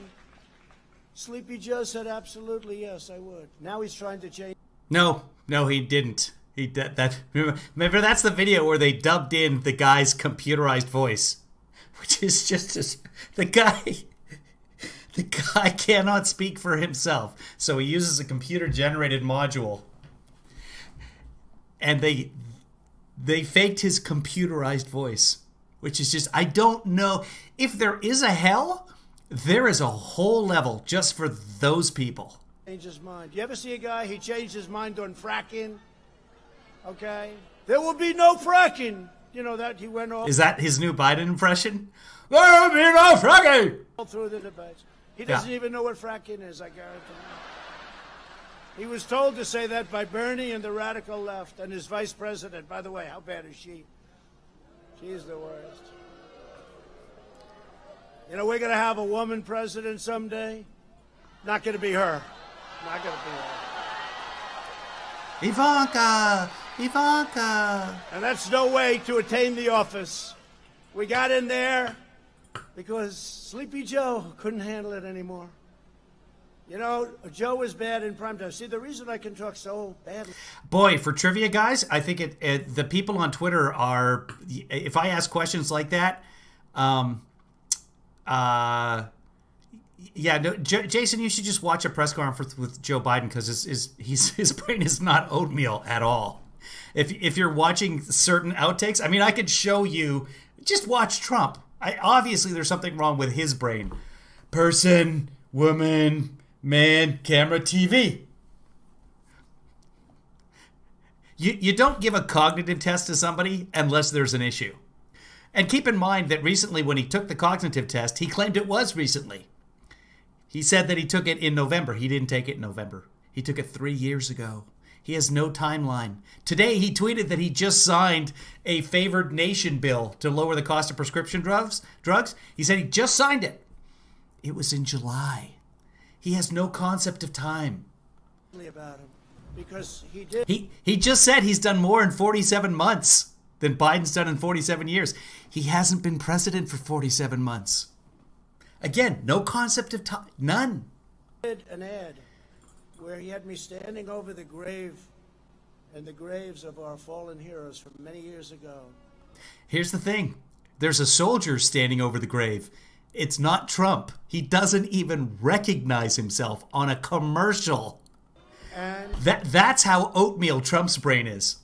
Sleepy Joe said, absolutely, yes, I would. Now he's trying to change. No, he didn't. He did that. Remember, that's the video where they dubbed in the guy's computerized voice, which is just the guy. The guy cannot speak for himself, so he uses a computer-generated module, and they faked his computerized voice, which is just, I don't know if there is a hell. There is a whole level just for those people. Change his mind. You ever see a guy, he changed his mind on fracking? Okay? There will be no fracking. You know that he went off Is that his new Biden impression? There will be no fracking! through the debates. He doesn't even know what fracking is, I guarantee you. He was told to say that by Bernie and the radical left and his vice president. By the way, how bad is she? She's the worst. You know, we're going to have a woman president someday. Not going to be her. Not going to be her. Ivanka! And that's no way to attain the office. We got in there because Sleepy Joe couldn't handle it anymore. You know, Joe was bad in primetime. See, the reason I can talk so badly. Boy, for trivia guys, I think the people on Twitter are, if I ask questions like that, Jason, you should just watch a press conference with Joe Biden because his brain is not oatmeal at all. If you're watching certain outtakes, I mean, I could show you. Just watch Trump. Obviously, there's something wrong with his brain. Person, woman, man, camera, TV. You don't give a cognitive test to somebody unless there's an issue. And keep in mind that recently when he took the cognitive test, he claimed it was recently. He said that he took it in November. He didn't take it in November. He took it 3 years ago. He has no timeline. Today, he tweeted that he just signed a favored nation bill to lower the cost of prescription drugs. He said he just signed it. It was in July. He has no concept of time. About him because he did. He just said he's done more in 47 months than Biden's done in 47 years. He hasn't been president for 47 months. Again, no concept of time. None. Did an ad where he had me standing over the grave and the graves of our fallen heroes from many years ago. Here's the thing. There's a soldier standing over the grave. It's not Trump. He doesn't even recognize himself on a commercial. And That's how oatmeal Trump's brain is.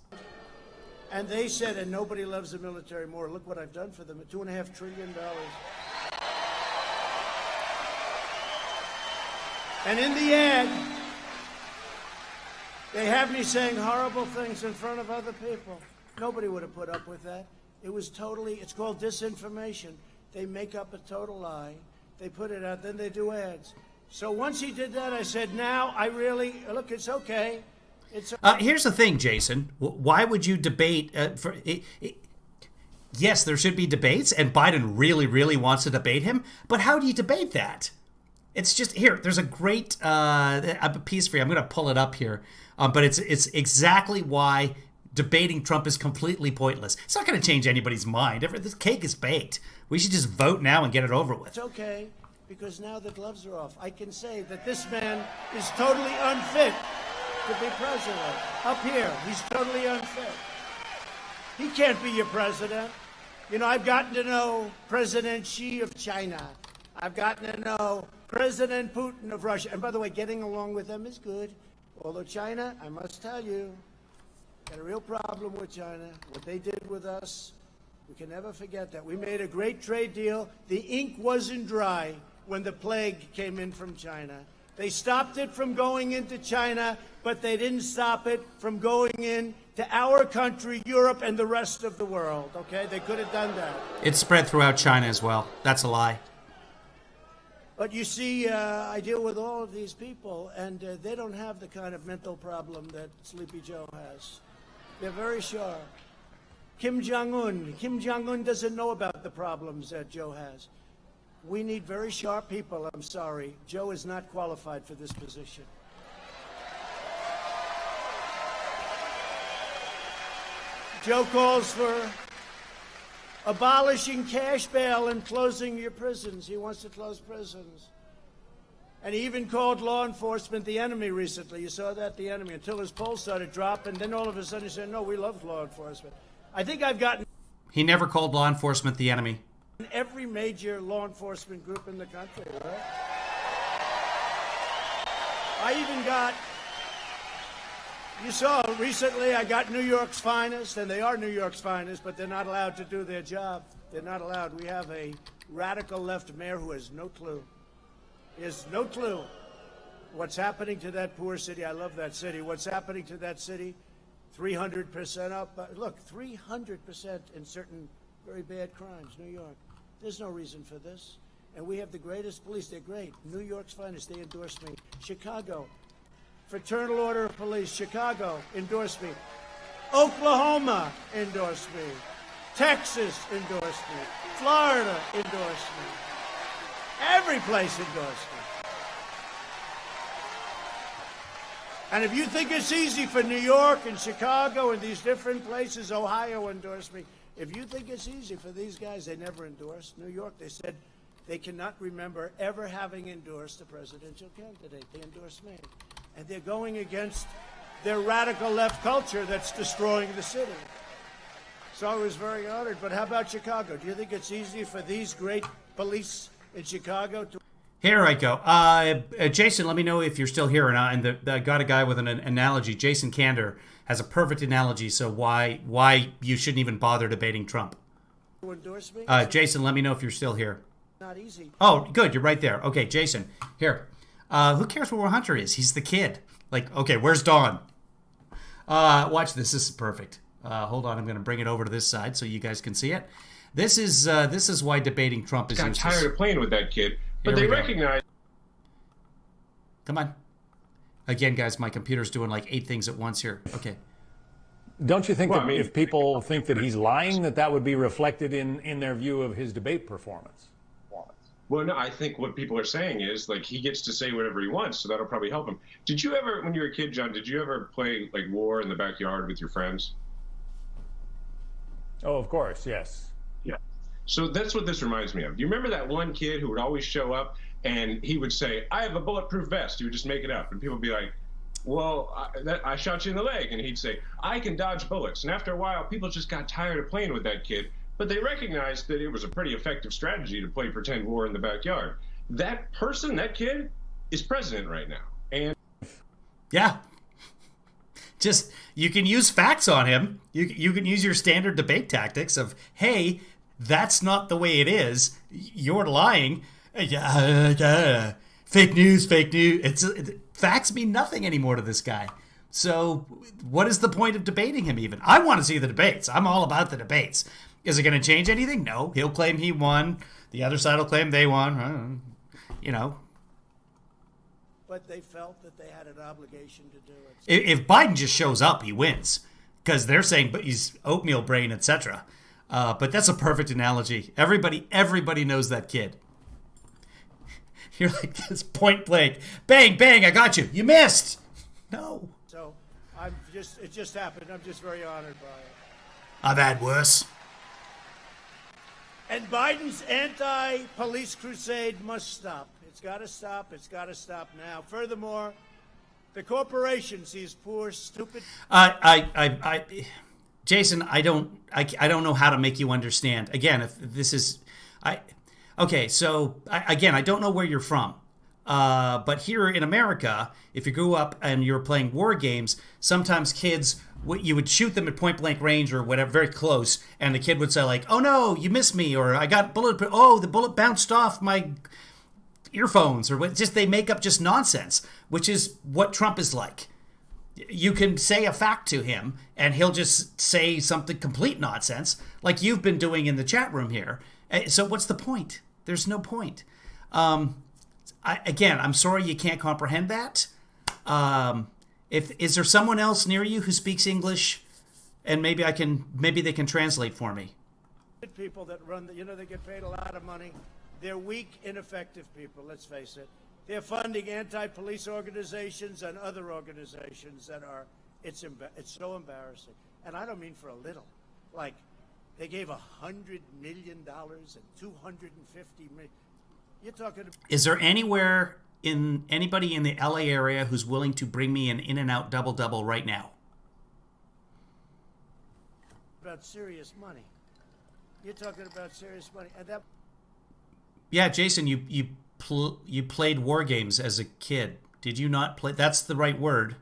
And they said, and nobody loves the military more. Look what I've done for them. $2.5 trillion. And in the ad, they have me saying horrible things in front of other people. Nobody would have put up with that. It was totally, it's called disinformation. They make up a total lie. They put it out, then they do ads. So once he did that, I said, now I really, look, it's okay. Here's the thing, Jason. Why would you debate? Yes, there should be debates, and Biden really, really wants to debate him. But how do you debate that? It's just here. There's a great piece for you. I'm going to pull it up here, but it's exactly why debating Trump is completely pointless. It's not going to change anybody's mind. This cake is baked. We should just vote now and get it over with. It's okay, because now the gloves are off. I can say that this man is totally unfit to be president. Up here, he's totally unfit. He can't be your president. You know, I've gotten to know President Xi of China. I've gotten to know President Putin of Russia. And by the way, getting along with them is good. Although China, I must tell you, got a real problem with China. What they did with us, we can never forget that. We made a great trade deal. The ink wasn't dry when the plague came in from China. They stopped it from going into China, but they didn't stop it from going in to our country, Europe, and the rest of the world, okay? They could have done that. It's spread throughout China as well. That's a lie. But you see, I deal with all of these people, and they don't have the kind of mental problem that Sleepy Joe has. They're very sharp. Kim Jong-un doesn't know about the problems that Joe has. We need very sharp people. I'm sorry. Joe is not qualified for this position. Joe calls for abolishing cash bail and closing your prisons. He wants to close prisons. And he even called law enforcement the enemy recently. You saw that, the enemy, until his polls started dropping. Then all of a sudden he said, no, we love law enforcement. I think I've gotten... He never called law enforcement the enemy. Every major law enforcement group in the country, right? I even got... You saw recently I got New York's finest, and they are New York's finest, but they're not allowed to do their job. They're not allowed. We have a radical left mayor who has no clue. He has no clue what's happening to that poor city. I love that city. What's happening to that city? 300% up. Look, 300% in certain very bad crimes. New York. There's no reason for this. And we have the greatest police. They're great. New York's finest. They endorse me. Chicago. Fraternal Order of Police, Chicago, endorsed me. Oklahoma endorsed me. Texas endorsed me. Florida endorsed me. Every place endorsed me. And if you think it's easy for New York and Chicago and these different places, Ohio endorsed me. If you think it's easy for these guys, they never endorsed. New York, they said they cannot remember ever having endorsed a presidential candidate. They endorsed me. And they're going against their radical left culture that's destroying the city. So I was very honored. But how about Chicago? Do you think it's easy for these great police in Chicago to... Here I go. Jason, let me know if you're still here or not. And I got a guy with an analogy. Jason Kander has a perfect analogy. So why you shouldn't even bother debating Trump. endorse me? Jason, let me know if you're still here. Not easy. Oh, good. You're right there. Okay, Jason, here. Who cares where Hunter is? He's the kid. Like, okay, where's Dawn? Watch this. This is perfect. Hold on. I'm going to bring it over to this side so you guys can see it. This is why debating Trump is got useless. tired of playing with that kid, but Here they we go. recognize. Come on. Again, guys, my computer's doing like 8 things at once here. Okay. Don't you think Well, that I mean, if people think that he's lying, that would be reflected in their view of his debate performance? Well, no, I think what people are saying is, like, he gets to say whatever he wants, so that'll probably help him. Did you ever, when you were a kid, John, did you ever play, like, war in the backyard with your friends? Oh, of course, yes. Yeah. So that's what this reminds me of. Do you remember that one kid who would always show up and he would say, I have a bulletproof vest? He would just make it up. And people would be like, well, I shot you in the leg. And he'd say, I can dodge bullets. And after a while, people just got tired of playing with that kid. But they recognized that it was a pretty effective strategy to play pretend war in the backyard. That person, that kid, is president right now. And Yeah. Just, you can use facts on him. You can use your standard debate tactics of, hey, that's not the way it is. You're lying. Fake news, fake news. Facts mean nothing anymore to this guy. So what is the point of debating him even? I want to see the debates. I'm all about the debates. Is it going to change anything? No. He'll claim he won. The other side will claim they won. You know. But they felt that they had an obligation to do it. If Biden just shows up, he wins. Because they're saying but he's oatmeal brain, etc. But that's a perfect analogy. Everybody knows that kid. You're like this point blank. Bang, bang, I got you. You missed. No. So It just happened. I'm just very honored by it. I've had worse. And Biden's anti-police crusade must stop. It's got to stop. It's got to stop now. Furthermore, the corporations, these poor, stupid. Jason, I don't know how to make you understand. Again, if this is, okay. So again, I don't know where you're from. But here in America, if you grew up and you're playing war games, sometimes kids, you would shoot them at point blank range or whatever, very close, and the kid would say like, "Oh no, you missed me," or "I got bullet. Oh, the bullet bounced off my earphones," or what? Just they make up just nonsense, which is what Trump is like. You can say a fact to him, and he'll just say something complete nonsense, like you've been doing in the chat room here. So what's the point? There's no point. Again, I'm sorry you can't comprehend that. Is there someone else near you who speaks English, and maybe they can translate for me? People that run, they get paid a lot of money. They're weak, ineffective people. Let's face it. They're funding anti-police organizations and other organizations that are. It's so embarrassing, and I don't mean for a little. Like, they gave $100 million and $250 million. You're talking. Is there anybody in the LA area who's willing to bring me an In-N-Out double right now? About serious money. You're talking about serious money, and that. Yeah, Jason, you played war games as a kid. Did you not play? That's the right word.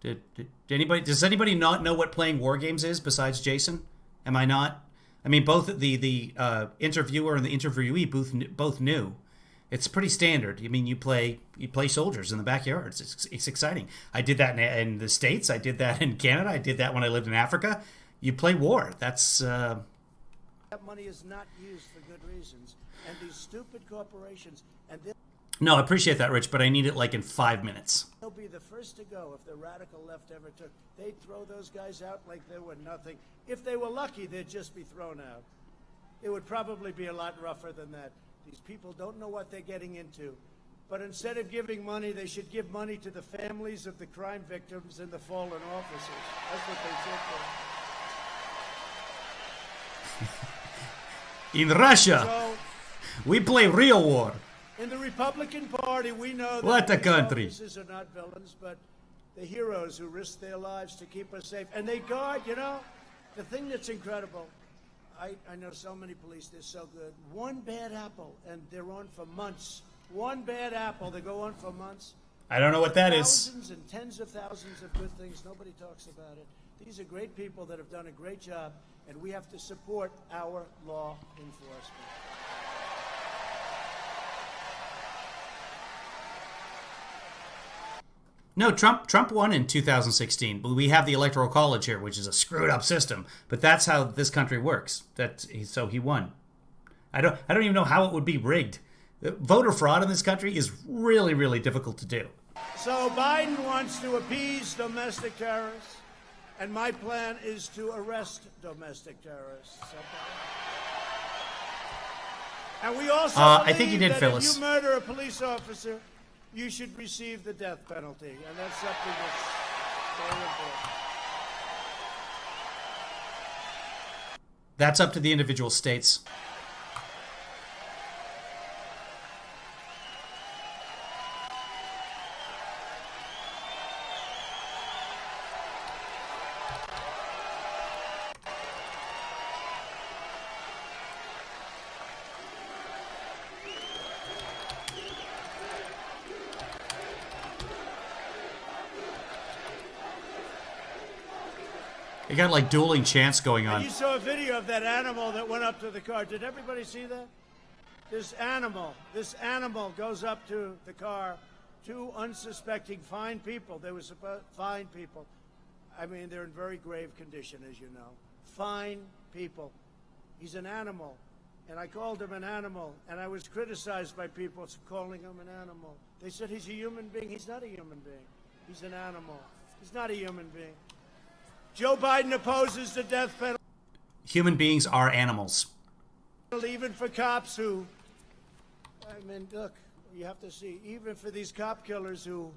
Does anybody not know what playing war games is besides Jason? Am I not? I mean, both the interviewer and the interviewee both knew. It's pretty standard. I mean, you play soldiers in the backyards. It's exciting. I did that in the States. I did that in Canada. I did that when I lived in Africa. You play war. That's. That money is not used for good reasons, and these stupid corporations and. No, I appreciate that, Rich, but I need it like in 5 minutes. They'll be the first to go if the radical left ever took. They'd throw those guys out like they were nothing. If they were lucky, they'd just be thrown out. It would probably be a lot rougher than that. These people don't know what they're getting into. But instead of giving money, they should give money to the families of the crime victims and the fallen officers. That's what they should do. In Russia, So, we play real war. in the Republican Party, we know that What a police country. officers are not villains, but the heroes who risk their lives to keep us safe. And they guard, the thing that's incredible, I know so many police, they're so good. One bad apple, and they're on for months. One bad apple, they go on for months. I don't know what that is. Thousands and tens of thousands of good things. Nobody talks about it. These are great people that have done a great job, and we have to support our law enforcement. No, Trump won in 2016, but we have the Electoral College here, which is a screwed up system. But that's how this country works. So he won. I don't even know how it would be rigged. Voter fraud in this country is really, really difficult to do. So Biden wants to appease domestic terrorists, and my plan is to arrest domestic terrorists. And we also I think you believe did, that Phyllis. if you murder a police officer, you should receive the death penalty, and that's something that's very important. That's up to the individual states. You got like dueling chants going on. You saw a video of that animal that went up to the car. Did everybody see that? This animal goes up to the car. Two unsuspecting fine people. They were fine people. I mean, they're in very grave condition, as you know. Fine people. He's an animal. And I called him an animal. And I was criticized by people for calling him an animal. They said he's a human being. He's not a human being. He's an animal. He's not a human being. Joe Biden opposes the death penalty. Human beings are animals. Even for cops who, I mean, look, you have to see, even for these cop killers who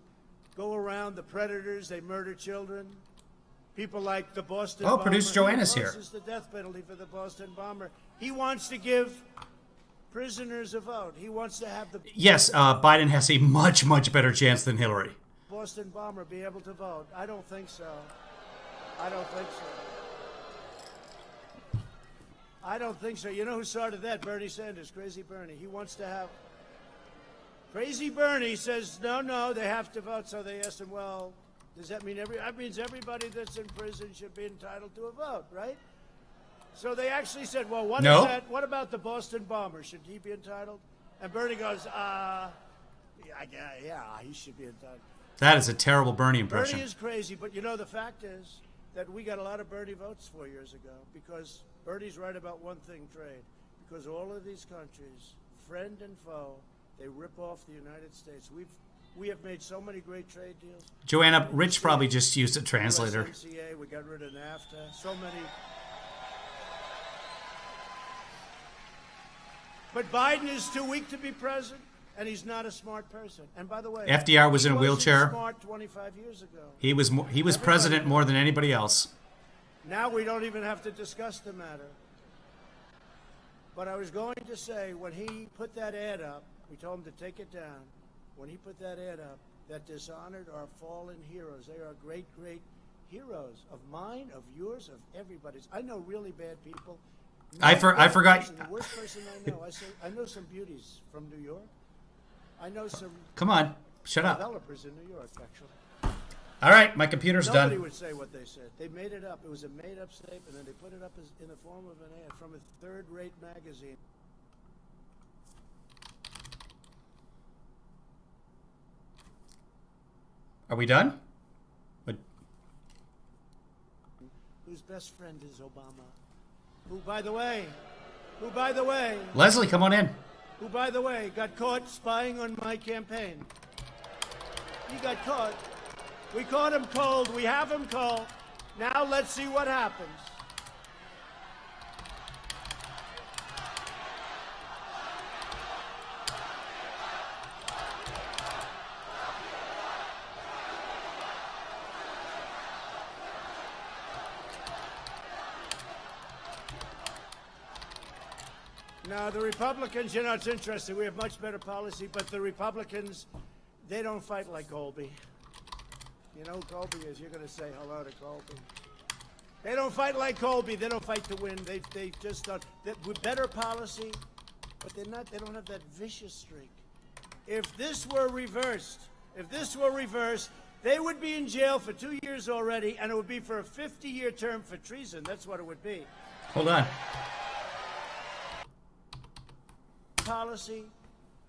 go around, the predators, they murder children. People like the Boston Oh, bomber. producer Joanna's here. He opposes the death penalty for the Boston bomber. He wants to give prisoners a vote. He wants to have the Yes, Biden has a much, much better chance than Hillary. Boston bomber be able to vote. I don't think so. I don't think so. I don't think so. You know who started that? Bernie Sanders, Crazy Bernie. He wants to have... Crazy Bernie says, no, they have to vote. So they asked him, well, does that mean that means everybody that's in prison should be entitled to a vote, right? So they actually said, well, what No. is that? What about the Boston bomber? Should he be entitled? And Bernie goes, yeah, he should be entitled. That is a terrible Bernie impression. Bernie is crazy, but you know, the fact is that we got a lot of Bernie votes 4 years ago because Bernie's right about one thing, trade. Because all of these countries, friend and foe, they rip off the United States. We have made so many great trade deals. Joanna, Rich probably just used a translator. USMCA, we got rid of NAFTA. So many. But Biden is too weak to be president, and he's not a smart person. And by the way, FDR was in a he wasn't wheelchair. Smart 25 years ago. He was president more than anybody else. Now we don't even have to discuss the matter. But I was going to say, when he put that ad up, we told him to take it down. When he put that ad up, that dishonored our fallen heroes. They are great, great heroes of mine, of yours, of everybody's. I know really bad people. I forgot. The worst person I know. I know some beauties from New York. I know some Come on, shut up. developers in New York, actually. All right, my computer's Nobody done. would say what they said. They made it up. It was a made-up statement, and they put it up in the form of an ad from a third-rate magazine. Are we done? What- Whose best friend is Obama? Who, by the way, Leslie, come on in. got caught spying on my campaign. He got caught. We caught him cold. We have him cold. Now let's see what happens. Now, the Republicans, you know, it's interesting. We have much better policy, but the Republicans, they don't fight like Colby. You know who Colby is? You're going to say hello to Colby. They don't fight like Colby. They don't fight to win. They just don't. With better policy, but they're not. They don't have that vicious streak. If this were reversed, they would be in jail for 2 years already, and it would be for a 50-year term for treason. That's what it would be. Hold on. Policy,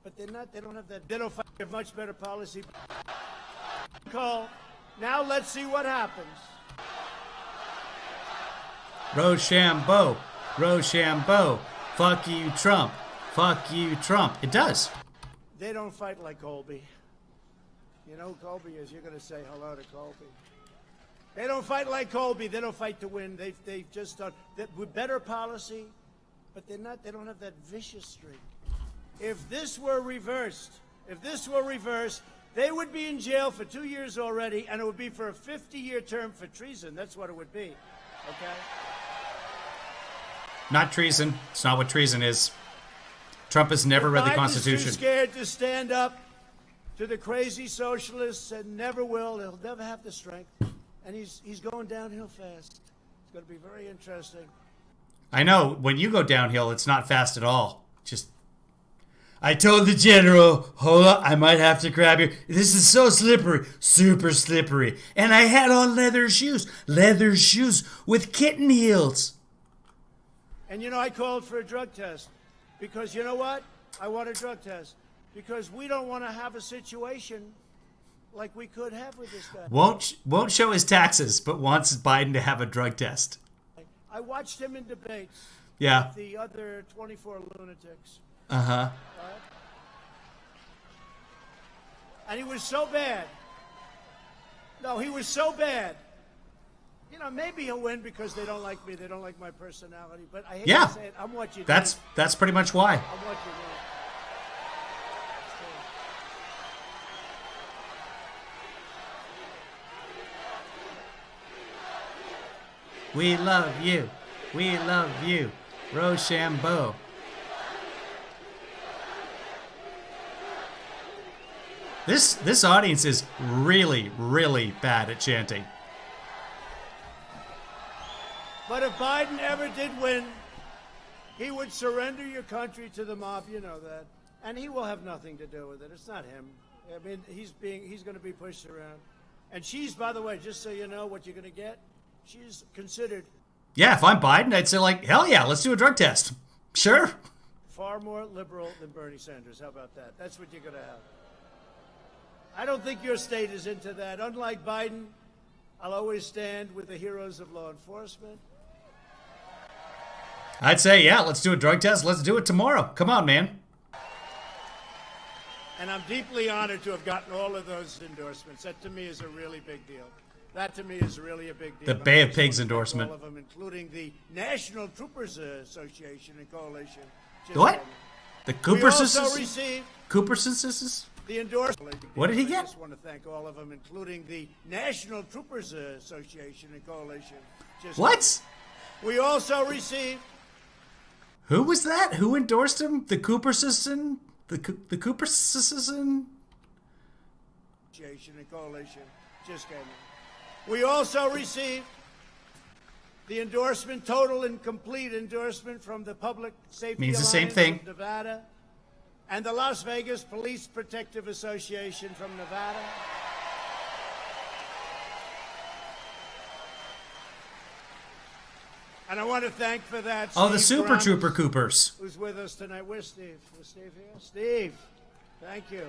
but they're not. They don't have that. They don't fight. They have much better policy. Call. Now let's see what happens. Rochambeau. Rochambeau. Fuck you, Trump. Fuck you, Trump. It does. They don't fight like Colby. You know who Colby is? You're going to say hello to Colby. They don't fight like Colby. They don't fight to win. They just don't. With better policy, but they're not. They don't have that vicious streak. If this were reversed, they would be in jail for 2 years already, and it would be for a 50-year term for treason. That's what it would be. Okay? Not treason. It's not what treason is. Trump has never read the Biden's Constitution. too scared to stand up to the crazy socialists and never will. He'll never have the strength. And he's going downhill fast. It's going to be very interesting. I know. When you go downhill, it's not fast at all. Just... I told the general, hold up, I might have to grab you. This is so slippery, super slippery. And I had on leather shoes with kitten heels. And you know, I called for a drug test because you know what? I want a drug test because we don't want to have a situation like we could have with this guy. Won't show his taxes, but wants Biden to have a drug test. I watched him in debates. Yeah. With the other 24 lunatics. Uh-huh. And he was so bad. No, he was so bad. You know, maybe he'll win because they don't like me. They don't like my personality. But I hate to say it. I'm what you do. That's pretty much why. I'm what you do. We love you. We love you. Rochambeau. This audience is really, really bad at chanting. But if Biden ever did win, he would surrender your country to the mob. You know that. And he will have nothing to do with it. It's not him. I mean, he's going to be pushed around. And she's, by the way, just so you know what you're going to get, she's considered Yeah, if I'm Biden, I'd say like, hell yeah, let's do a drug test. Sure. far more liberal than Bernie Sanders. How about that? That's what you're going to have. I don't think your state is into that. Unlike Biden, I'll always stand with the heroes of law enforcement. I'd say, yeah, let's do a drug test. Let's do it tomorrow. Come on, man. And I'm deeply honored to have gotten all of those endorsements. That to me is a really big deal. That to me is really a big deal. The Bay of Pigs endorsement. All of them, including the National Troopers Association and Coalition. What? The We also Coopersons? received Coopersons? the endorsement. What did he I get? just want to thank all of them, including the National Troopers Association and Coalition. What? We also received Who was that? Who endorsed him? The Coopersons? The Coopersons? Association and Coalition. Just came in. We also received the endorsement, total and complete endorsement from the Public Safety Means the same Alliance thing. of Nevada and the Las Vegas Police Protective Association from Nevada. And I want to thank for that Oh, the Steve Super Grant, Trooper Coopers. who's with us tonight. Where's Steve? Is Steve here? Steve, thank you.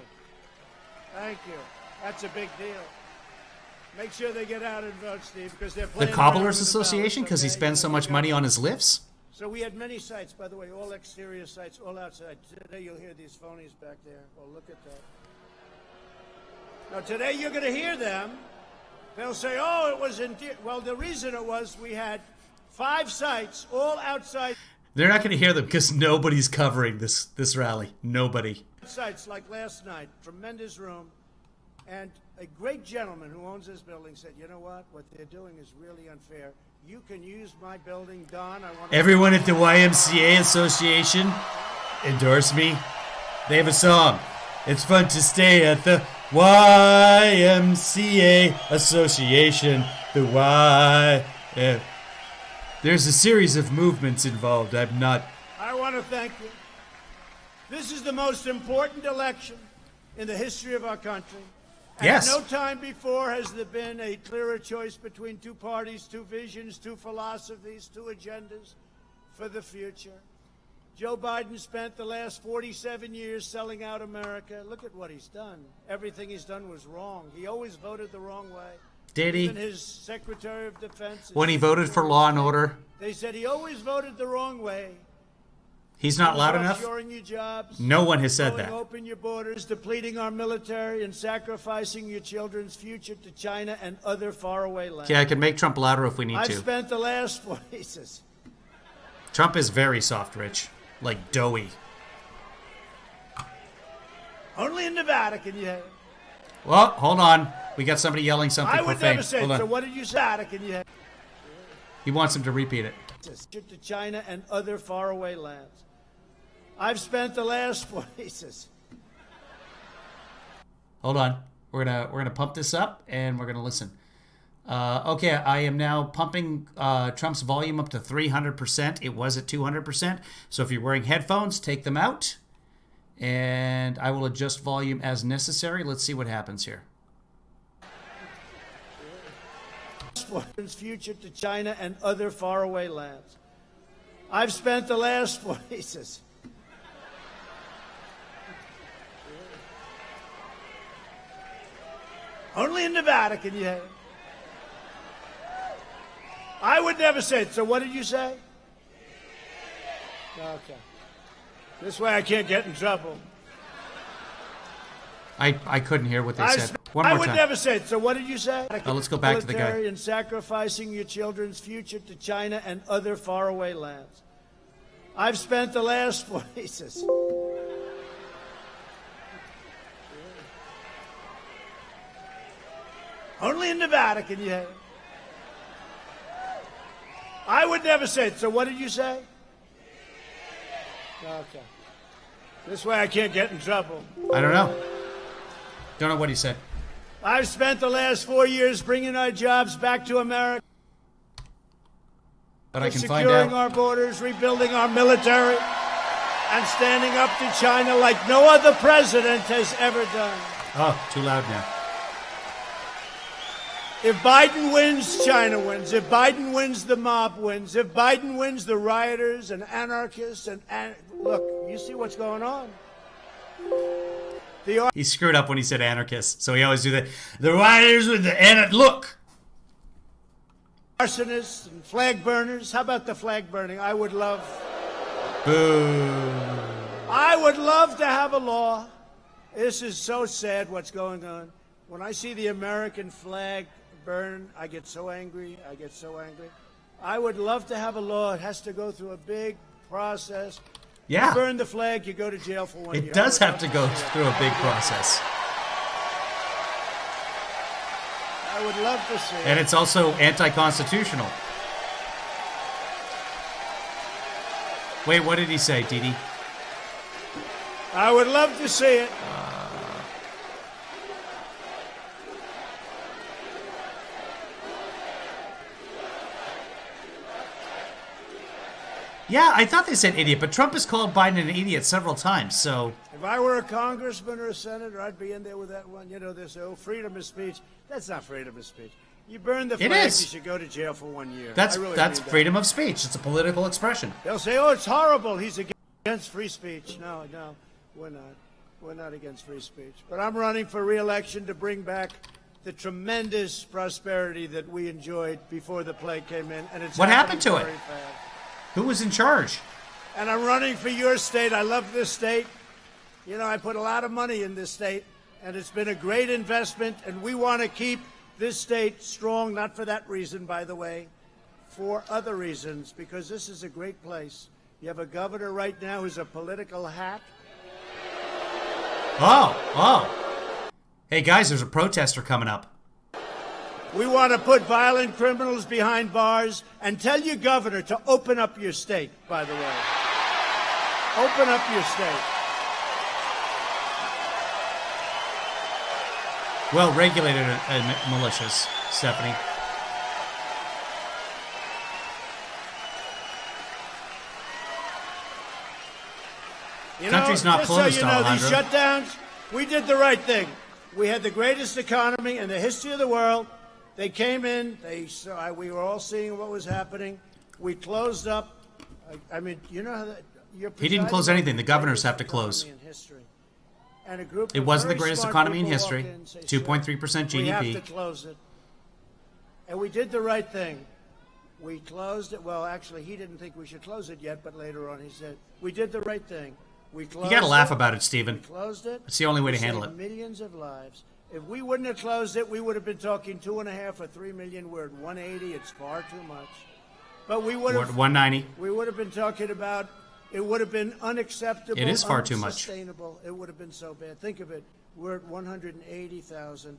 Thank you. That's a big deal. Make sure they get out and vote, Steve, because they're The playing Cobblers around with the Association, because he ballots, okay? spends so much money on his lifts? So we had many sites, by the way, all exterior sites, all outside. Today you'll hear these phonies back there. Oh, look at that. Now today you're going to hear them. They'll say, oh, it was in... Well, the reason it was we had 5 sites, all outside They're not going to hear them because nobody's covering this rally. Nobody. sites like last night. Tremendous room. And a great gentleman who owns this building said, you know what they're doing is really unfair. You can use my building, Don. I want to... Everyone at the YMCA Association endorse me. They have a song. It's fun to stay at the YMCA Association. The Y. There's a series of movements involved. I'm not. I want to thank you. This is the most important election in the history of our country. And Yes. at no time before has there been a clearer choice between 2 parties, 2 visions, 2 philosophies, 2 agendas for the future. Joe Biden spent the last 47 years selling out America. Look at what he's done. Everything he's done was wrong. He always voted the wrong way. Did Even he? his Secretary of Defense. When he voted for Law and Order, They said he always voted the wrong way. he's not loud enough? Offshoring your jobs. No one has said Blowing that. open your borders, depleting our military, and sacrificing your children's future to China and other faraway lands. Yeah, I can make Trump louder if we need I've to. spent the last 4 years. Trump is very soft, Rich. Like doughy. Only in Nevada can you have it. Well, hold on. We got somebody yelling something I for would fame. never say Hold it. So on. what did you say? Nevada can you have He wants him to repeat it. it? To China and other faraway lands. I've spent the last 4 years. Hold on. We're gonna pump this up and we're gonna listen. Okay, I am now pumping Trump's volume up to 300%. It was at 200%. So if you're wearing headphones, take them out, and I will adjust volume as necessary. Let's see what happens here. Future to China and other faraway lands. I've spent the last 4 years. Only in Nevada can you have it. I would never say it. So what did you say? Okay. This way I can't get in trouble. I couldn't hear what they I said. One more would time. never say it. So what did you say? Let's go back to the guy. Military and sacrificing your children's future to China and other faraway lands. I've spent the last 4 years. Only in Nevada can you have it. I would never say it. So what did you say? Okay. This way I can't get in trouble. I don't know. Don't know what he said. I've spent the last 4 years bringing our jobs back to America. But I can find securing out. our borders, rebuilding our military, and standing up to China like no other president has ever done. Oh, too loud now. If Biden wins, China wins. If Biden wins, the mob wins. If Biden wins, the rioters and anarchists and look, you see what's going on. He screwed up when he said anarchists, so he always do that. The rioters with the look. Arsonists and flag burners. How about the flag burning? I would love to have a law. This is so sad what's going on. When I see the American flag burn, I get so angry. I would love to have a law. It has to go through a big process. Yeah. You burn the flag, you go to jail for 1 year. It does have to go through a big process. I would love to see it. And it's also anti-constitutional. Wait, what did he say, Didi? I would love to see it. Yeah, I thought they said idiot, but Trump has called Biden an idiot several times, so... If I were a congressman or a senator, I'd be in there with that one. You know, this freedom of speech. That's not freedom of speech. You burn the flag, is. you should go to jail for 1 year. That's I really that's mean that. freedom of speech. It's a political expression. They'll say, oh, it's horrible. He's against free speech. No, we're not. We're not against free speech. But I'm running for re-election to bring back the tremendous prosperity that we enjoyed before the plague came in. And it's What happened to it? very fast. Who was in charge? And I'm running for your state. I love this state. You know, I put a lot of money in this state, and it's been a great investment, and we want to keep this state strong, not for that reason, by the way, for other reasons, because this is a great place. You have a governor right now who's a political hack. Oh. Hey, guys, there's a protester coming up. We want to put violent criminals behind bars and tell your governor to open up your state, by the way. Open up your state. Well-regulated militias, Stephanie. Country's not closed, just so you know, these Alejandro. shutdowns, we did the right thing. We had the greatest economy in the history of the world. They came in. They saw. We were all seeing what was happening. We closed up. I mean, you know how that. He didn't close anything. The governors have to close. And a group It of wasn't the very greatest smart economy in people history. walked in and say, 2.3% "Sir, we have GDP. to close it." And we did the right thing. We closed it. Well, actually, he didn't think we should close it yet, but later on he said, "We did the right thing. We closed You got to laugh it. about it, We Stephen. closed it. It's the only way to We handle saved it. Millions of lives. If we wouldn't have closed it, we would have been talking 2.5 or 3 million. We're at 180. It's far too much. But we would We're at have. 190. We would have been talking about. It would have been unacceptable. It is far too much. Unsustainable. It would have been so bad. Think of it. We're at 180,000.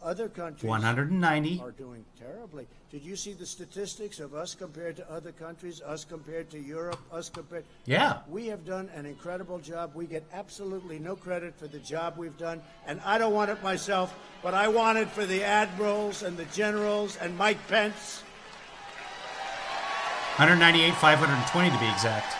Other countries 190. are doing terribly. Did you see the statistics of us compared to other countries? Us compared to Europe? Us compared? Yeah. We have done an incredible job. We get absolutely no credit for the job we've done. And I don't want it myself, but I want it for the admirals and the generals and Mike Pence. 198, 520 to be exact.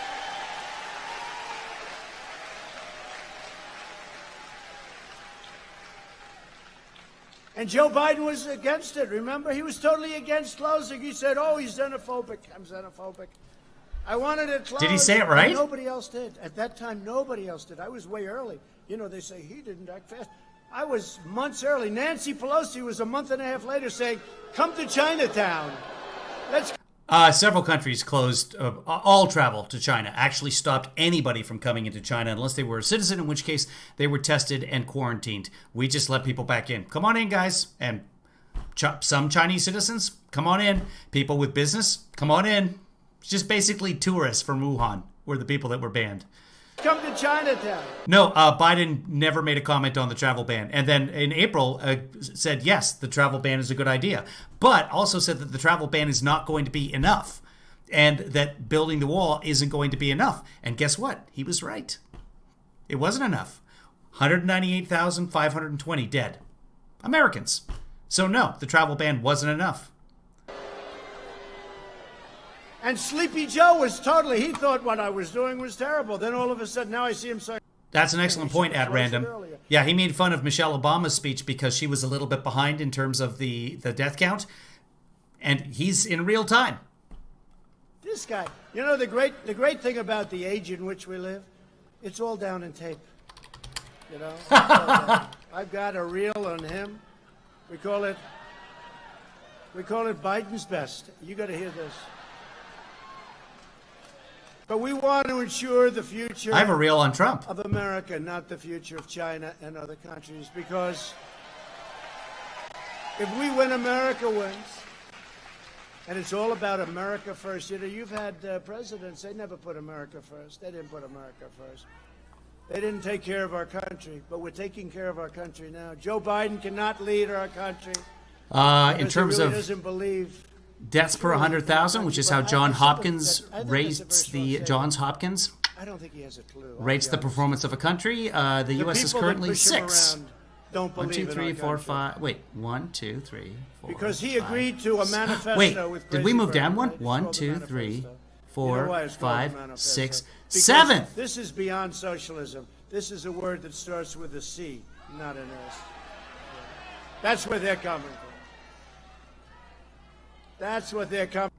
And Joe Biden was against it. Remember? He was totally against closing. He said, oh, he's xenophobic. I'm xenophobic. I wanted it closed. Did he say it right? Nobody else did. At that time, nobody else did. I was way early. You know, they say he didn't act fast. I was months early. Nancy Pelosi was a month and a half later saying, come to Chinatown. Let's. Several countries closed all travel to China, actually stopped anybody from coming into China unless they were a citizen, in which case they were tested and quarantined. We just let people back in. Come on in, guys. And some Chinese citizens, come on in. People with business, come on in. Just basically tourists from Wuhan were the people that were banned. Come to Chinatown. No, Biden never made a comment on the travel ban. And then in April said, yes, the travel ban is a good idea. But also said that the travel ban is not going to be enough. and that building the wall isn't going to be enough. And guess what? He was right. It wasn't enough. 198,520 dead. Americans. So no, the travel ban wasn't enough. And Sleepy Joe was totally, he thought what I was doing was terrible. Then all of a sudden, now I see him saying, That's an excellent point, at random. Yeah, he made fun of Michelle Obama's speech because she was a little bit behind in terms of the death count. And he's in real time. this guy, you know, the great thing about the age in which we live, it's all down in tape. You know, I've got a reel on him. We call it Biden's best. You got to hear this. But we want to ensure the future I have a reel on Trump. of America, not the future of China and other countries. Because if we win, America wins. And it's all about America first. You know, you've had presidents, they never put America first. They didn't put America first. They didn't take care of our country, but we're taking care of our country now. Joe Biden cannot lead our country. In terms he really of doesn't believe deaths per 100,000, which is how John Hopkins rates the Johns Hopkins I don't think he has a clue. rates the performance of a country. The U.S. is currently 6. Don't 1, believe 2, 3, in our 4, country. 5. Wait, 1, 2, 3, 4. Because he agreed to a manifesto Wait, with did we Crazy move Bernie, down one? right? It's 1, called the 2, 3, manifesto. You know 4, why it's called the 5, manifesto? 6, Because 7. This is beyond socialism. This is a word that starts with a C, not an S. That's where they're coming from. That's what they're coming.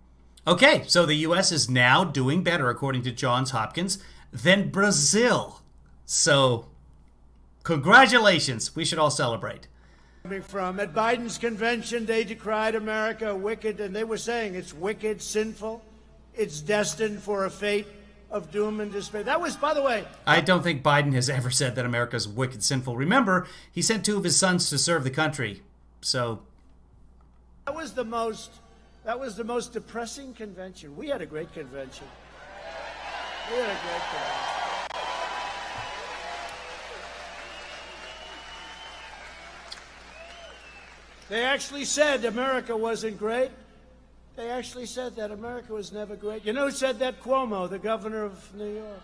Okay, so the U.S. is now doing better, according to Johns Hopkins, than Brazil. So, congratulations. We should all celebrate. From. At Biden's convention, they decried America wicked, and they were saying it's wicked, sinful, it's destined for a fate of doom and despair. That was, by the way, I don't think Biden has ever said that America's wicked, sinful. Remember, he sent 2 of his sons to serve the country. So, that was the most depressing convention. We had a great convention. We had a great convention. They actually said America wasn't great. They actually said that America was never great. You know who said that? Cuomo, the governor of New York.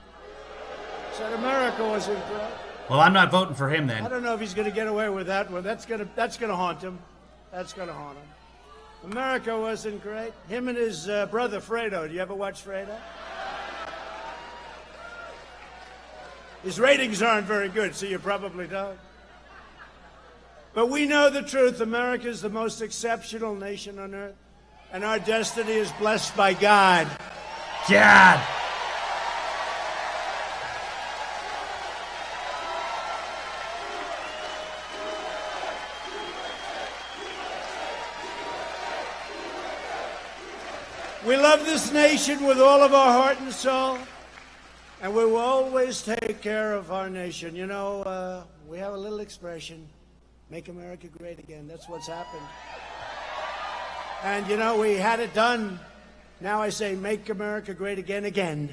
Said America wasn't great. well, I'm not voting for him I then. don't know if he's going to get away with that one. That's going to haunt him. That's going to haunt him. America wasn't great. Him and his brother Fredo. Do you ever watch Fredo? His ratings aren't very good, so you probably don't. But we know the truth. America is the most exceptional nation on earth, and our destiny is blessed by God. God! We love this nation with all of our heart and soul, and we will always take care of our nation. You know, we have a little expression, make America great again. That's what's happened. And, you know, we had it done. Now I say, make America great again.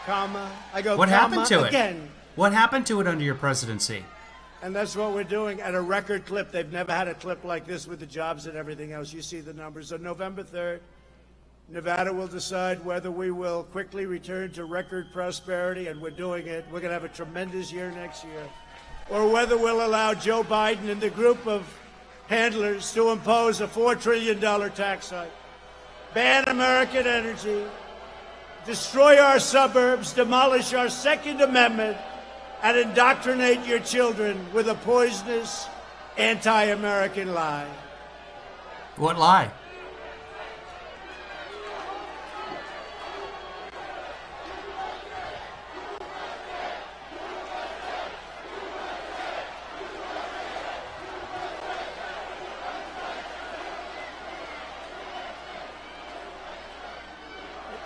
Comma. I go, What comma, happened to again. it? What happened to it under your presidency? And that's what we're doing at a record clip. They've never had a clip like this with the jobs and everything else. You see the numbers. On November 3rd, Nevada will decide whether we will quickly return to record prosperity, and we're doing it. We're going to have a tremendous year next year. Or whether we'll allow Joe Biden and the group of handlers to impose a $4 trillion tax hike, ban American energy, destroy our suburbs, demolish our Second Amendment, and indoctrinate your children with a poisonous anti-American lie. What lie?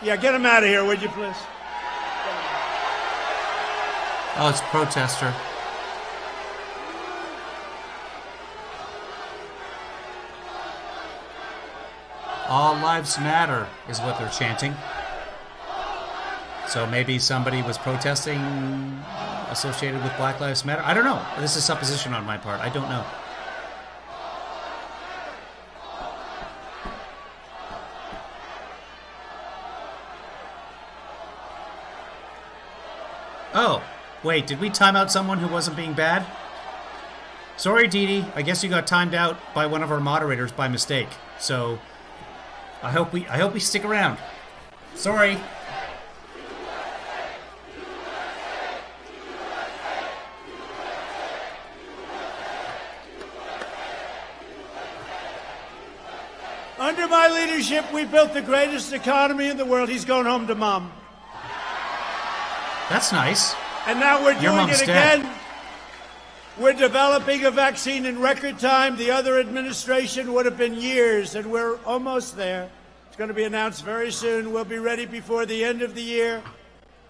Yeah, get him out of here, would you please? Oh, it's protester. All lives matter is what they're chanting. So maybe somebody was protesting associated with Black Lives Matter. I don't know. This is supposition on my part. I don't know. Oh, wait, did we time out someone who wasn't being bad? Sorry, Dee Dee. I guess you got timed out by one of our moderators by mistake. So I hope we stick around. Sorry. Under my leadership, we built the greatest economy in the world. He's going home to Mom. That's nice. And now we're Your doing mom's it dead. again. We're developing a vaccine in record time. The other administration would have been years, and we're almost there. It's going to be announced very soon. We'll be ready before the end of the year,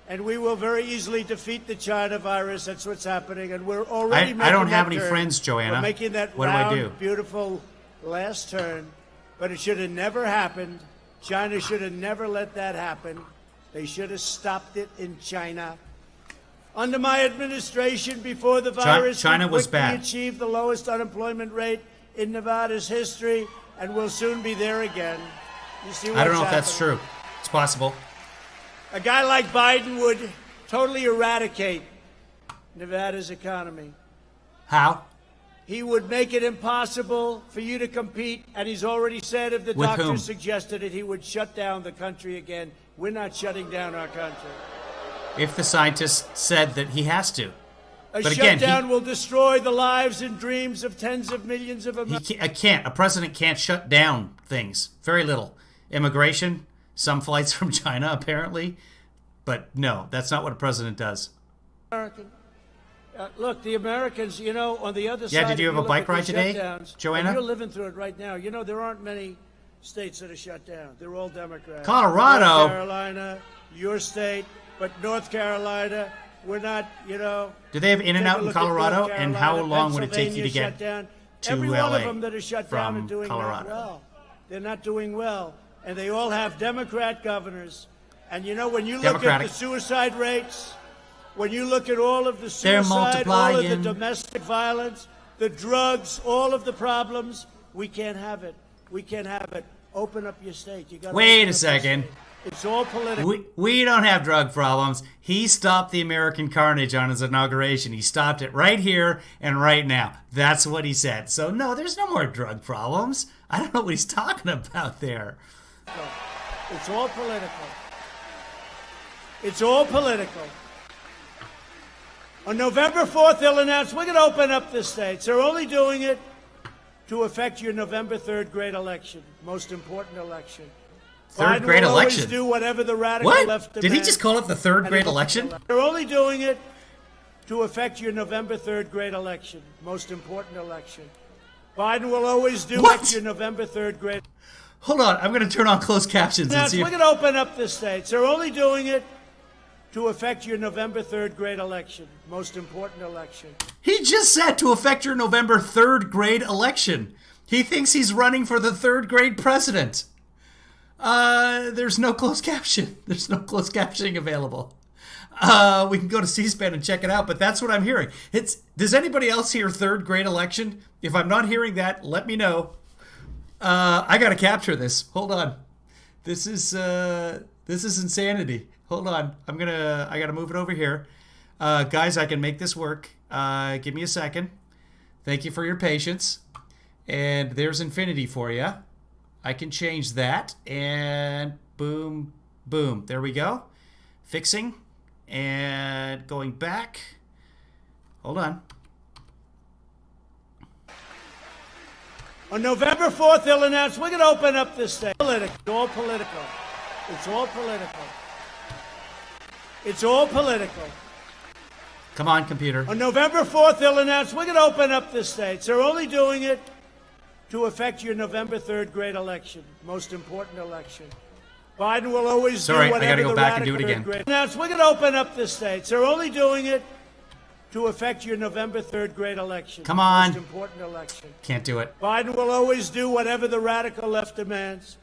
and we will very easily defeat the China virus. That's what's happening, and we're already making I don't that have any turn. friends, Joanna. We're making that What do round, I do? beautiful last turn, but it should have never happened. China should have never let that happen. They should have stopped it in China. Under my administration, before the virus, China we was quickly bad. achieved the lowest unemployment rate in Nevada's history, and we'll soon be there again. You see what's I don't know if that's happening? true. It's possible. A guy like Biden would totally eradicate Nevada's economy. How? He would make it impossible for you to compete, and he's already said if the With doctor whom? suggested it, he would shut down the country again. We're not shutting down our country. If the scientist said that he has to. A But again, shutdown will destroy the lives and dreams of tens of millions of Americans. I can't. A president can't shut down things. Very little. Immigration, some flights from China, apparently. But no, that's not what a president does. Look, the Americans, you know, on the other side. Yeah, did you if have a look bike at the ride today, shutdowns, Joanna? and you're living through it right now. You know, there aren't many states that are shut down. They're all Democrats. Colorado. North Carolina, your state, but North Carolina, we're not, you know. Do they have In-N-Out take a in look at North Colorado? And how Carolina, long would it take you to Pennsylvania get shut down. to Every LA one of them that are shut down from are doing Colorado? not well. They're not doing well. And they all have Democrat governors. And you know, when you look at Democratic. the suicide rates, when you look at all of the They're suicide, all of the multiplying. domestic violence, the drugs, all of the problems, we can't have it. We can't have it. Open up your state. You gotta Wait open a up your second. state. It's all political. We don't have drug problems. He stopped the American carnage on his inauguration. He stopped it right here and right now. That's what he said. So no, there's no more drug problems. I don't know what he's talking about there. It's all political. It's all political. On November 4th, they'll announce we're going to open up the states. They're only doing it to affect your November 3rd great election, most important election. Third Biden grade will always election. do whatever the radical What? left Did he demands. just call it the third grade election? They're only doing it to affect your November 3rd great election, most important election. Biden will always do What? your November 3rd great Hold on, I'm going to turn on closed captions and Now, see we're if... going to open up the states. They're only doing it to affect your November 3rd great election, most important election. He just said to affect your November 3rd grade election. He thinks he's running for the 3rd grade president. There's no closed caption. There's no closed captioning available. We can go to C-SPAN and check it out, but that's what I'm hearing. Does anybody else hear 3rd grade election? If I'm not hearing that, let me know. I gotta capture this. Hold on. This is insanity. Hold on. I gotta move it over here. Guys, I can make this work. Give me a second. Thank you for your patience. And there's infinity for you. I can change that. And boom, boom. There we go. Fixing. And going back. Hold on. On November 4th, they'll announce we're going to open up the state. It's all political. It's all political. It's all political. Come on, computer. On November 4th, they'll announce we're going to open up the states. They're only doing it to affect your November 3rd great election, most important election. Biden will always Sorry, do I whatever gotta go the back and do it radical again. Announce we're going to open up the states. They're only doing it to affect your November 3rd great election. Come on. Most important election. Can't do it. Biden will always do whatever the radical left demands.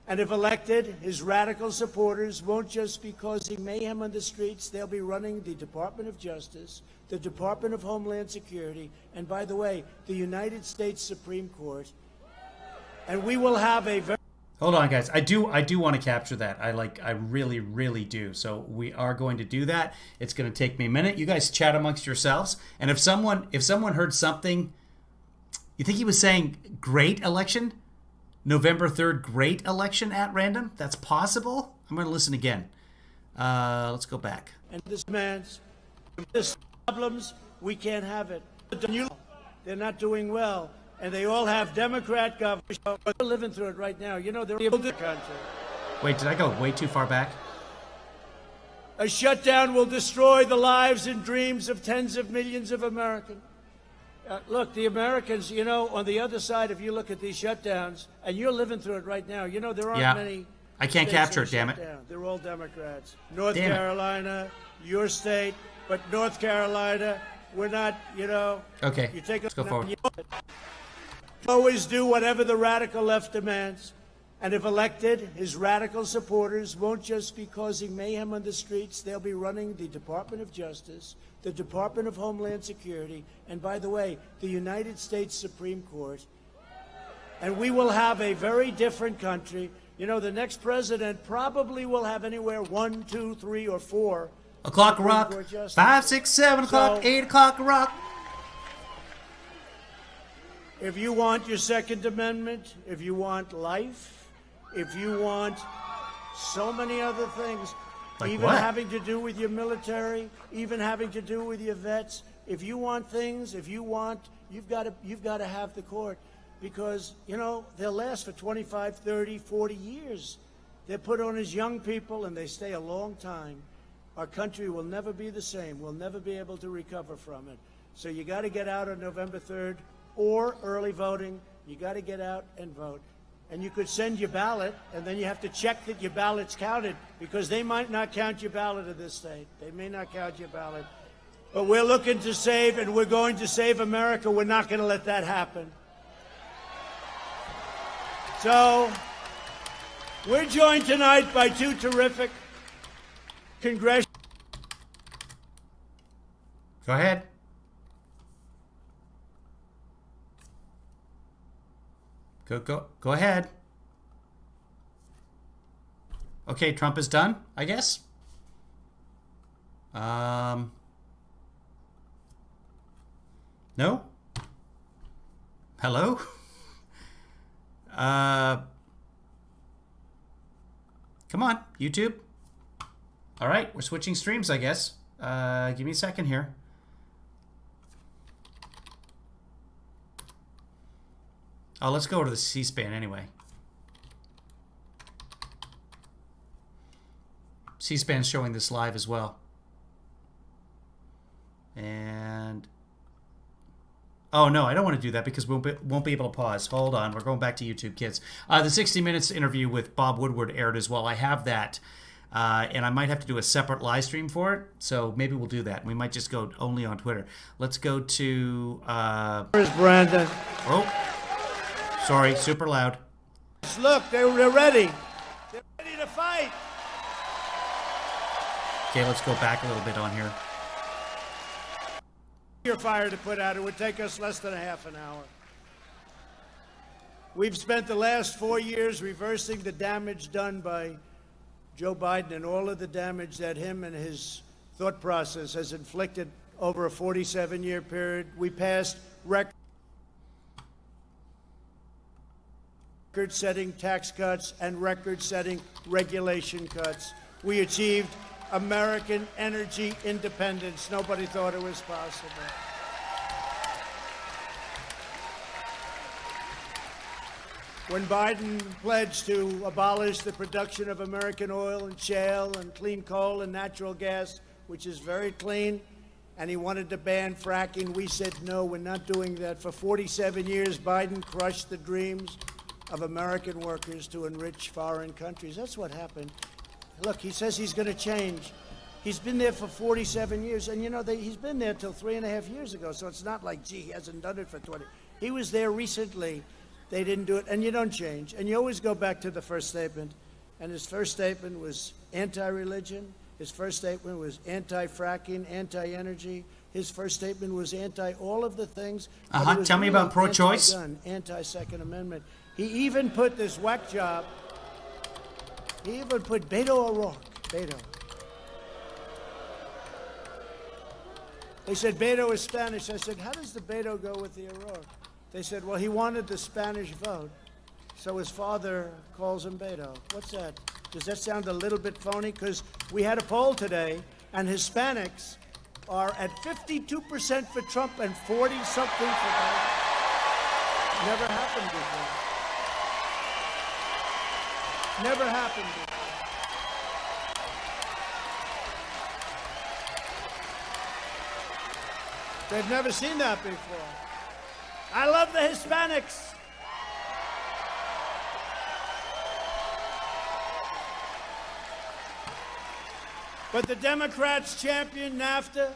And if elected, his radical supporters won't just be causing mayhem on the streets. They'll be running the Department of Justice, the Department of Homeland Security, and by the way, the United States Supreme Court. And we will have a very Hold on, guys. I do want to capture that. I really, really do. So we are going to do that. It's going to take me a minute. You guys chat amongst yourselves. And if someone heard something, you think he was saying great election? November 3rd, great election at random? That's possible? I'm going to listen again. Let's go back. And this man's this problems, we can't have it. They're not doing well. And they all have Democrat governors. They're living through it right now. You know, they're able to country. Wait, did I go way too far back? A shutdown will destroy the lives and dreams of tens of millions of Americans. Look, the Americans, you know, on the other side, if you look at these shutdowns, and you're living through it right now, you know, there aren't many. I can't capture it, damn it. They're all Democrats. North Carolina, your state, but North Carolina, we're not, you know. Okay, you take let's go forward. Always do whatever the radical left demands. And if elected, his radical supporters won't just be causing mayhem on the streets, they'll be running the Department of Justice, the Department of Homeland Security, and by the way, the United States Supreme Court. And we will have a very different country. You know, the next president probably will have anywhere 1, 2, 3, or 4. O'clock rock, 5, 6, 7 o'clock, 8 o'clock rock. If you want your Second Amendment, if you want life, if you want so many other things, like even what? Having to do with your military, even having to do with your vets, if you want things, if you want, you've got to have the court, because, you know, they'll last for 25, 30, 40 years. They're put on as young people and they stay a long time. Our country will never be the same. We'll never be able to recover from it. So you got to get out on November 3rd. Or early voting, you got to get out and vote. And you could send your ballot, and then you have to check that your ballot's counted, because they might not count your ballot in this state. They may not count your ballot. But we're looking to save, and we're going to save America. We're not going to let that happen. So we're joined tonight by two terrific congressional. Go ahead. Go ahead. Okay, Trump is done, I guess. No? Hello? Come on, YouTube. All right, we're switching streams, I guess. Give me a second here. Oh, let's go to the C-SPAN anyway. C-SPAN's showing this live as well. And... oh, no, I don't want to do that because we won't be able to pause. Hold on, we're going back to YouTube, kids. The 60 Minutes interview with Bob Woodward aired as well. I have that. And I might have to do a separate live stream for it. So maybe we'll do that. We might just go only on Twitter. Let's go to... Where's Brandon? Oh. Sorry, super loud. Look, they're ready. They're ready to fight. Okay, let's go back a little bit on here. Your fire to put out. It would take us less than a half an hour. We've spent the last 4 years reversing the damage done by Joe Biden and all of the damage that him and his thought process has inflicted over a 47-year period. We passed record-setting tax cuts and record-setting regulation cuts. We achieved American energy independence. Nobody thought it was possible. When Biden pledged to abolish the production of American oil and shale and clean coal and natural gas, which is very clean, and he wanted to ban fracking, we said, no, we're not doing that. For 47 years, Biden crushed the dreams of American workers to enrich foreign countries. That's what happened. Look, he says he's going to change. He's been there for 47 years, and you know, he's been there till 3.5 years ago, so it's not like, gee, he hasn't done it for 20. He was there recently. They didn't do it, and you don't change. And you always go back to the first statement, and his first statement was anti-religion. His first statement was anti-fracking, anti-energy. His first statement was anti all of the things. Tell me about pro-choice. Anti-Second Amendment. He even put this whack job He even put Beto O'Rourke. Beto. They said Beto is Spanish. I said, how does the Beto go with the O'Rourke? They said, well, he wanted the Spanish vote, so his father calls him Beto. What's that? Does that sound a little bit phony? Because we had a poll today, and Hispanics are at 52% for Trump and 40-something for Biden. Never happened before. Never happened before. They've never seen that before. I love the Hispanics. But the Democrats championed NAFTA,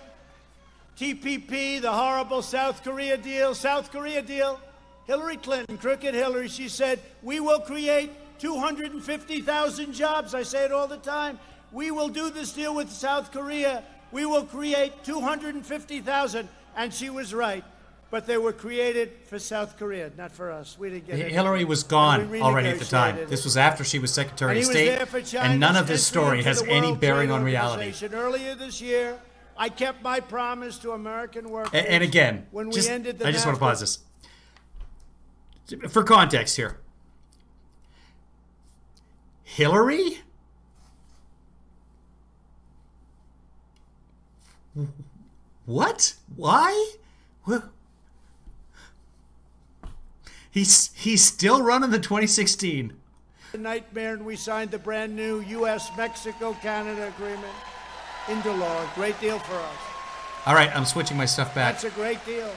TPP, the horrible South Korea deal. South Korea deal. Hillary Clinton, crooked Hillary, she said, we will create 250,000 jobs. I say it all the time. We will do this deal with South Korea. We will create 250,000. And she was right. But they were created for South Korea, not for us. We didn't get it. Hillary was gone already at the time. This was after she was Secretary of State, and none of this story has any bearing on reality. Earlier this year, I kept my promise to American workers. And again, when we ended the I just want to pause this. For context here. Hillary? What? Why? He's still running the 2016. A nightmare, and we signed the brand new U.S.-Mexico-Canada agreement into law. Great deal for us. All right, I'm switching my stuff back. That's a great deal.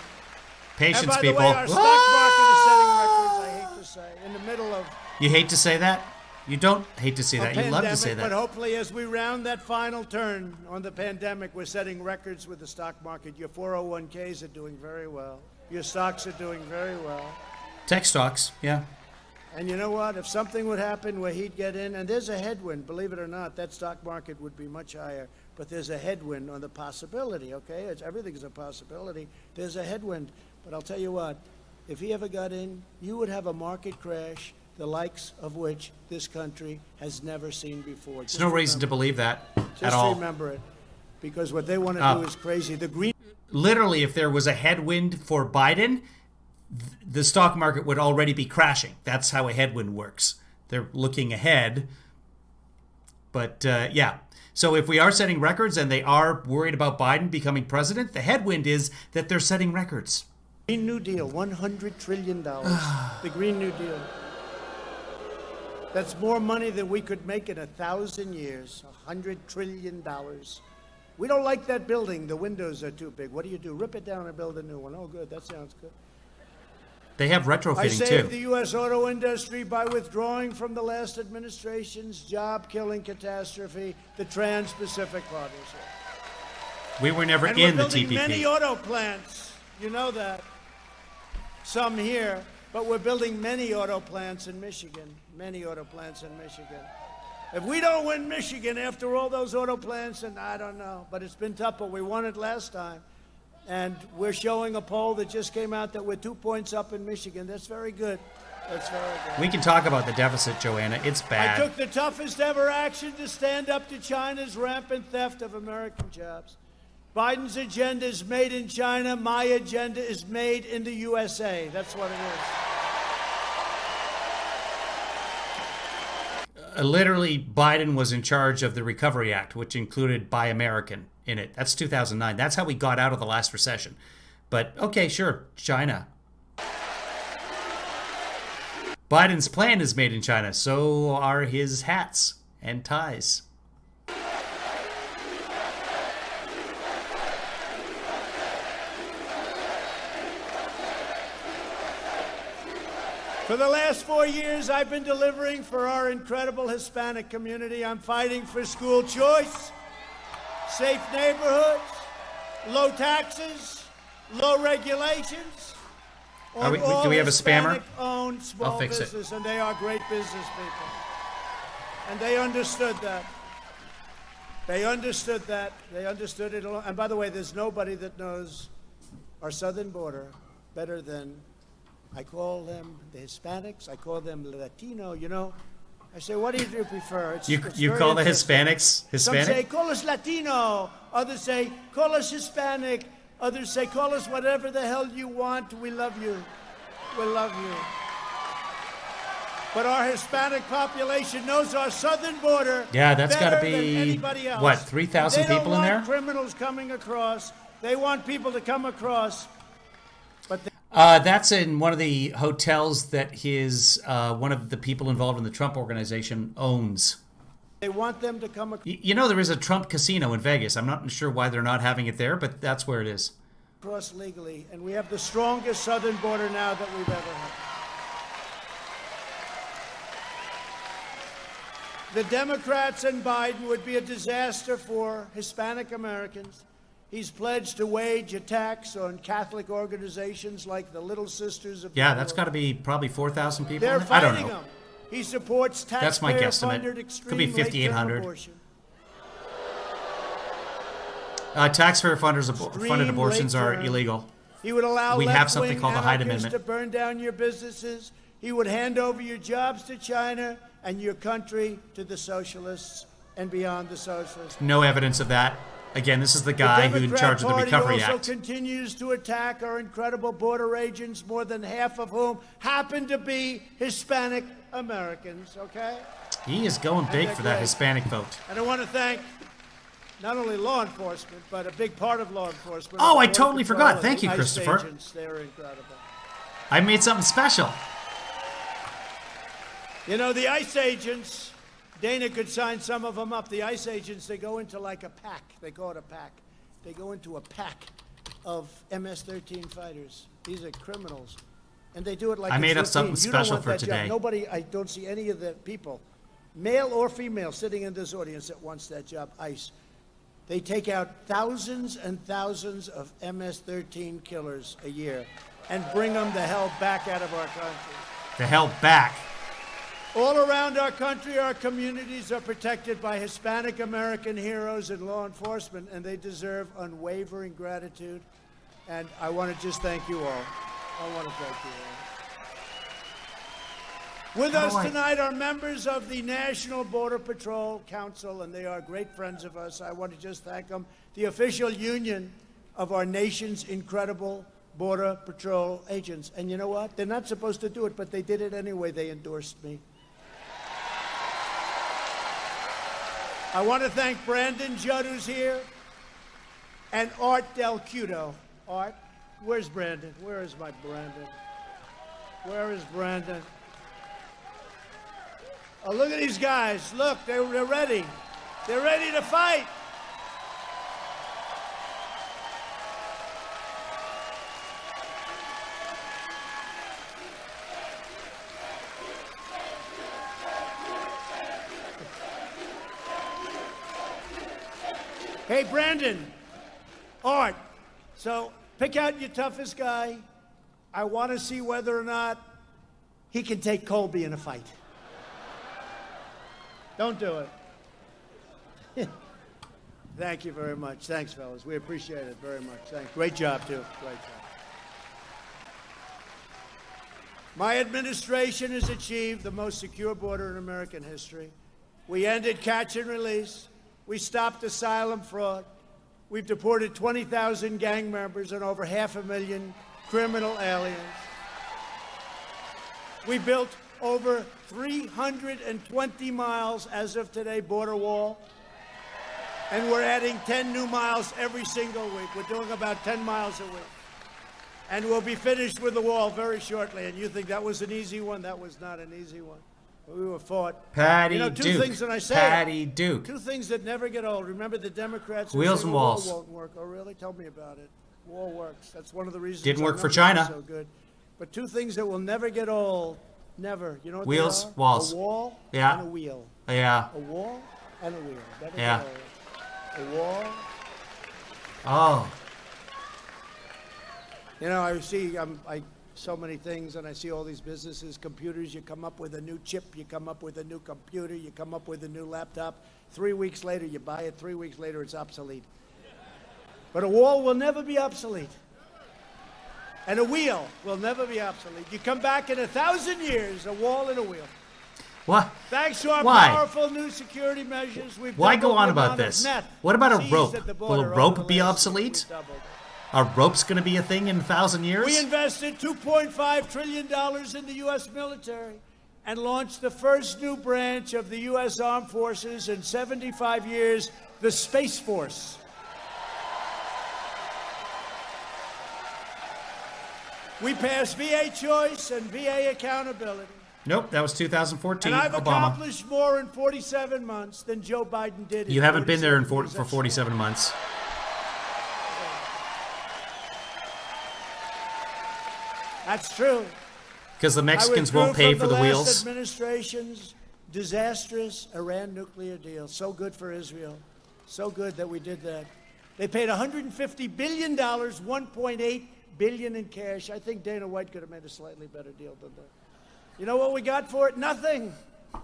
Patience, and by people. The way, our stock market is setting records, I hate to say, in the middle of You hate to say that? You don't hate to say that. You love to say that. But hopefully, as we round that final turn on the pandemic, we're setting records with the stock market. Your 401ks are doing very well. Your stocks are doing very well. Tech stocks, yeah. And you know what? If something would happen where he'd get in, and there's a headwind, believe it or not, that stock market would be much higher. But there's a headwind on the possibility, okay? Everything's a possibility. There's a headwind. But I'll tell you what, if he ever got in, you would have a market crash the likes of which this country has never seen before. There's no reason to believe that at all. Just remember it, because what they want to do is crazy. Literally, if there was a headwind for Biden, the stock market would already be crashing. That's how a headwind works. They're looking ahead. But yeah, so if we are setting records and they are worried about Biden becoming president, the headwind is that they're setting records. Green New Deal, $100 trillion. The Green New Deal. That's more money than we could make in 1,000 years, $100 trillion. We don't like that building. The windows are too big. What do? Rip it down and build a new one. Oh, good. That sounds good. They have retrofitting, I saved too. the U.S. auto industry by withdrawing from the last administration's job-killing catastrophe, the Trans-Pacific Partnership. We were never and in the we're building TPP. many auto plants. You know that. Some here. But we're building many auto plants in Michigan. Many auto plants in Michigan. If we don't win Michigan after all those auto plants, and I don't know. But it's been tough, but we won it last time. And we're showing a poll that just came out that we're 2 points up in Michigan. That's very good. That's very good. We can talk about the deficit, Joanna. It's bad. I took the toughest ever action to stand up to China's rampant theft of American jobs. Biden's agenda is made in China. My agenda is made in the USA. That's what it is. Literally, Biden was in charge of the Recovery Act, which included Buy American in it. That's 2009. That's how we got out of the last recession. But, okay, sure, China. Biden's plan is made in China. So are his hats and ties. For the last 4 years, I've been delivering for our incredible Hispanic community. I'm fighting for school choice, safe neighborhoods, low taxes, low regulations. Do we have a spammer? Hispanic-owned small I'll fix business, it. and they are great business people. And they understood that. They understood that. They understood it. And by the way, there's nobody that knows our southern border better than I call them the Hispanics. I call them Latino. You know, I say, what do you prefer? It's You very call the interesting. Hispanics Some say, Hispanic? call us Latino. Others say, call us Hispanic. Others say, call us whatever the hell you want. We love you. We love you. But our Hispanic population knows our southern border Yeah, that's better gotta be, than anybody else. what, 3,000 They don't people in there? want criminals coming across. They want people to come across. But they That's in one of the hotels that one of the people involved in the Trump organization owns. want them to come You know, there is a Trump casino in Vegas. I'm not sure why they're not having it there, but that's where it is. across legally. And we have the strongest southern border now that we've ever had. The Democrats and Biden would be a disaster for Hispanic Americans. He's pledged to wage attacks on Catholic organizations like the Little Sisters of Yeah, the that's World. got to be probably 4,000 people. They're in there? I don't fighting know. him. He supports That's my guesstimate. taxpayer-funded Could be extreme late-term 5,800. abortion. Taxpayer-funded abortions are late-term. illegal. He would allow We have something left-wing called the Hyde anarchists Amendment. to burn down your businesses. He would hand over your jobs to China and your country to the socialists and beyond the socialists. No evidence of that. Again, this is the guy who's in charge of the Recovery also Act. continues to attack our incredible border agents, more than half of whom happen to be Hispanic Americans, okay? He is going big they're for that great. Hispanic vote. And I want to thank not only law enforcement, but a big part of law enforcement. Oh, I Border totally Patrol forgot. and Thank the you, ICE Christopher. agents. They're incredible. I made something special. You know, the ICE agents, Dana could sign some of them up. The ICE agents, they go into like a pack. They call it a pack. They go into a pack of MS-13 fighters. These are criminals. And they do it like I it's made up routine. something You don't special want for that job. today. Nobody, I don't see any of the people, male or female, sitting in this audience that wants that job, ICE. They take out thousands and thousands of MS-13 killers a year and bring them the hell back out of our country. The hell back. All around our country, our communities are protected by Hispanic American heroes and law enforcement, and they deserve unwavering gratitude. And I want to just thank you all. I want to thank you all. With us tonight are members of the National Border Patrol Council, and they are great friends of us. I want to just thank them. The official union of our nation's incredible Border Patrol agents. And you know what? They're not supposed to do it, but they did it anyway. They endorsed me. I want to thank Brandon Judd, who's here, and Art Del Cudo. Art, where's Brandon? Where is my Brandon? Where is Brandon? Oh, look at these guys. Look, they're ready. They're ready to fight. Hey, Brandon, Art, so pick out your toughest guy. I want to see whether or not he can take Colby in a fight. Don't do it. Thank you very much. Thanks, fellas. We appreciate it very much. Thanks. Great job, too. Great job. My administration has achieved the most secure border in American history. We ended catch and release. We stopped asylum fraud. We've deported 20,000 gang members and over 500,000 criminal aliens. We built over 320 miles as of today border wall. And we're adding 10 new miles every single week. We're doing about 10 miles a week. And we'll be finished with the wall very shortly. And you think that was an easy one? That was not an easy one. We were fought. Patty You know, two Duke. things, and I say Patty Duke. two things that never get old. Remember the Democrats who Wheels say and the wall walls. won't work. Oh, really? Tell me about it. Wall works. That's one of the reasons. Didn't our work for numbers China. are So good. But two things that will never get old. Never. You know what Wheels, they are? walls. A wall Yeah. and a wheel. Yeah. A wall and a wheel. Never get Yeah. old. A wall. Oh. You know, I see so many things, and I see all these businesses, computers. You come up with a new chip, you come up with a new computer, you come up with a new laptop. 3 weeks later, you buy it. 3 weeks later, it's obsolete. But a wall will never be obsolete. And a wheel will never be obsolete. You come back in 1,000 years, a wall and a wheel. What? Thanks to our Why? powerful new security measures, we've Why go doubled on the about amount of this? meth What about a seized rope? at the Will border a over rope the be last year. obsolete? We've doubled it. Are ropes going to be a thing in 1,000 years? We invested $2.5 trillion in the U.S. military and launched the first new branch of the U.S. Armed Forces in 75 years, the Space Force. We passed VA choice and VA accountability. Nope, that was 2014, And I've Obama. accomplished more in 47 months than Joe Biden did in You haven't been there 47 years. for 47 months. That's true. Because the I Mexicans withdrew won't pay from for the last wheels. administration's disastrous Iran nuclear deal. So good for Israel. So good that we did that. They paid $150 billion, $1.8 billion in cash. I think Dana White could have made a slightly better deal than that. You know what we got for it? Nothing.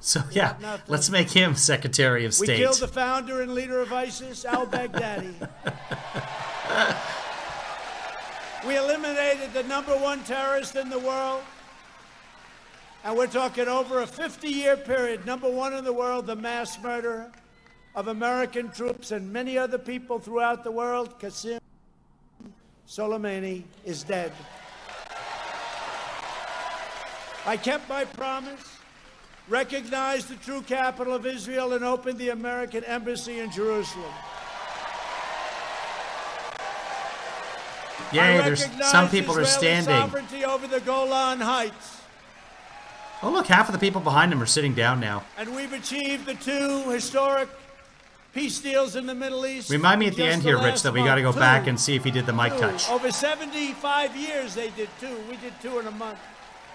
So, yeah, nothing. let's make him Secretary of We State. killed the founder and leader of ISIS, al-Baghdadi. We eliminated the #1 terrorist in the world. And we're talking over a 50-year period. #1 in the world, the mass murderer of American troops and many other people throughout the world, Qasem Soleimani, is dead. I kept my promise, recognized the true capital of Israel, and opened the American embassy in Jerusalem. Yay, I there's recognized some people are Israeli standing. sovereignty over the Golan Heights. Oh, look, half of the people behind him are sitting down now. And we've achieved the 2 historic peace deals in the Middle East. Remind me at the just end here, Rich, last that we got to go month. back 2. and see if he did the mic 2. touch. Over 75 years they did 2. We did 2 in a month.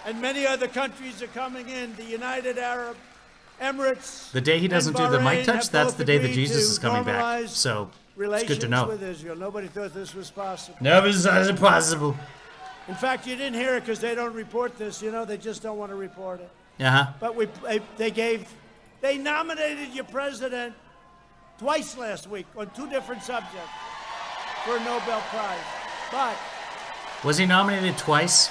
And many other countries are coming in. The United Arab Emirates. The day he doesn't and do the mic Bahrain touch, have that's both the day that agreed Jesus to is coming back. normalize So it's relations good to know. with Israel. Nobody thought this was possible. No, it's impossible. In fact, you didn't hear it because they don't report this. You know, they just don't want to report it. Uh-huh. But they nominated your president twice last week on 2 different subjects for a Nobel Prize. But Was he nominated twice?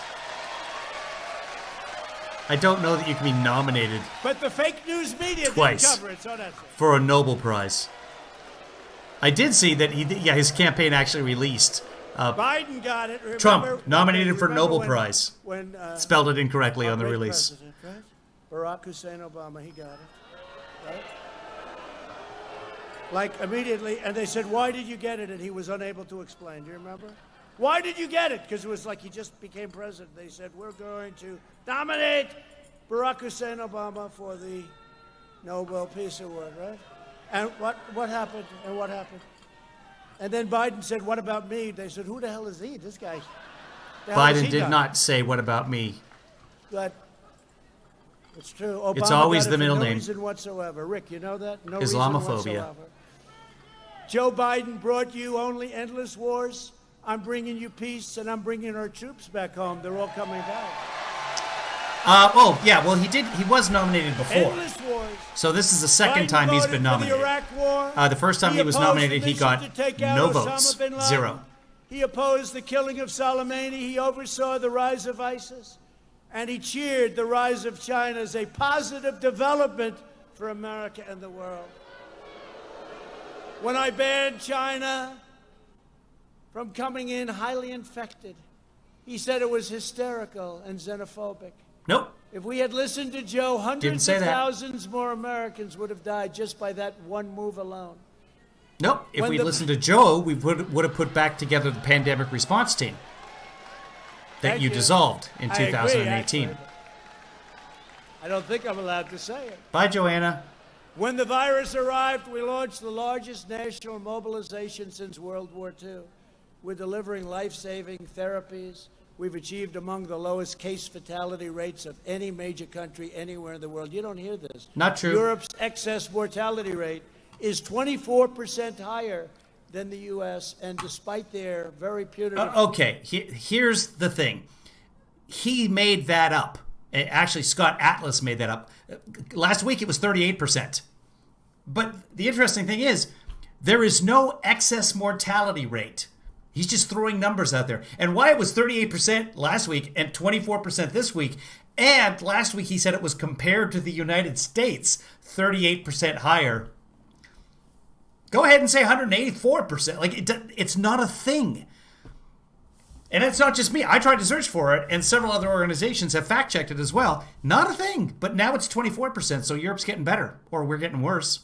I don't know that you can be nominated the fake news media Twice. didn't cover it, so that's it. for a Nobel Prize. I did see that his campaign actually released. Biden got it. Remember, Trump, nominated for remember Nobel when- Prize. When Spelled it incorrectly our on the great release. president, right? Barack Hussein Obama, he got it. Right? Like immediately, and they said, "Why did you get it?" And he was unable to explain. Do you remember? Why did you get it? Because it was like he just became president. They said, "We're going to nominate Barack Hussein Obama for the Nobel Peace Award," right? And what happened? And what happened? And then Biden said, "What about me?" They said, "Who the hell is he? This guy." The hell has Biden he did done?" not say, "What about me?" But it's true. Obama It's always got it the for middle no name. reason whatsoever. Rick, you know that? No Islamophobia. reason whatsoever. Joe Biden brought you only endless wars. I'm bringing you peace, and I'm bringing our troops back home. They're all coming back. Well, he was nominated before. Endless wars. So this is the second Biden time he's voted been for nominated. the Iraq War. The first time he was opposed nominated, the he mission got to take out no Osama votes. bin Laden. 0. He opposed the killing of Soleimani. He oversaw the rise of ISIS. And he cheered the rise of China as a positive development for America and the world. When I banned China from coming in highly infected, he said it was hysterical and xenophobic. Nope. If we had listened to Joe, Didn't hundreds say of that. thousands more Americans would have died just by that one move alone. Nope. If When we'd the- listened to Joe, we would have put back together the pandemic response team that Thank you you. dissolved in I agree, 2018. actually. I don't think I'm allowed to say it. Bye, Joanna. When the virus arrived, we launched the largest national mobilization since World War II. We're delivering life-saving therapies. We've achieved among the lowest case fatality rates of any major country anywhere in the world. You don't hear this. Not true. Europe's excess mortality rate is 24% higher than the U.S., and despite their very punitive... Okay, here's the thing. He made that up. Actually, Scott Atlas made that up. Last week it was 38%. But the interesting thing is, there is no excess mortality rate He's just throwing numbers out there. And why it was 38% last week and 24% this week. And last week he said it was compared to the United States, 38% higher. Go ahead and say 184%. Like, it's not a thing. And it's not just me. I tried to search for it, and several other organizations have fact-checked it as well. Not a thing. But now it's 24%, so Europe's getting better, or we're getting worse.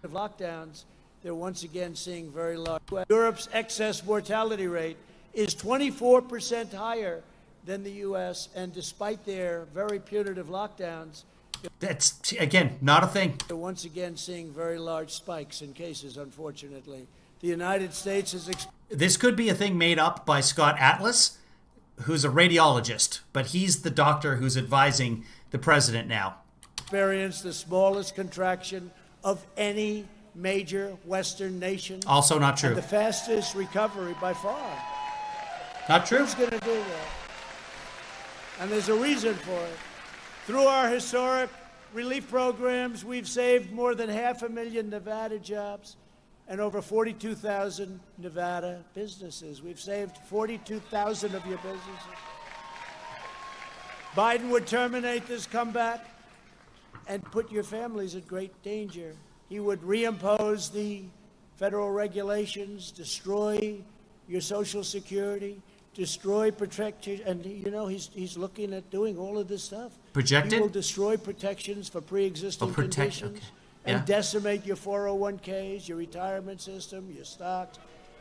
Of lockdowns, they're once again seeing very large. Europe's excess mortality rate is 24% higher than the U.S., and despite their very punitive lockdowns, that's, again, not a thing. they're once again seeing very large spikes in cases, unfortunately. The United States is This could be a thing made up by Scott Atlas, who's a radiologist, but he's the doctor who's advising the president now. experienced the smallest contraction of any major Western nation. Also not true. And the fastest recovery by far. Not true. Who's going to do that? And there's a reason for it. Through our historic relief programs, we've saved more than 500,000 Nevada jobs and over 42,000 Nevada businesses. We've saved 42,000 of your businesses. Biden would terminate this comeback and put your families at great danger. He would reimpose the federal regulations, destroy your Social Security, destroy protection, and you know he's looking at doing all of this stuff. Projected? He will destroy protections for pre-existing conditions okay. and Yeah. decimate your 401ks, your retirement system, your stocks.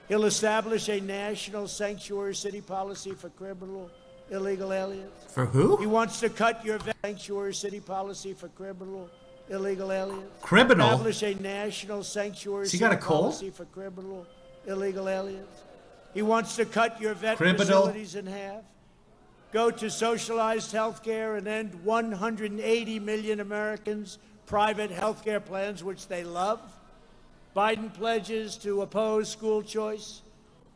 He'll establish a national sanctuary city policy for criminal illegal aliens. For He who? wants to cut your sanctuary city policy for criminal illegal aliens. Criminal? Establish a national sanctuary Has he city got a cold? policy for criminal illegal aliens. He wants to cut your vet Criminal? facilities in half. Go to socialized health care and end 180 million Americans' private health care plans, which they love. Biden pledges to oppose school choice,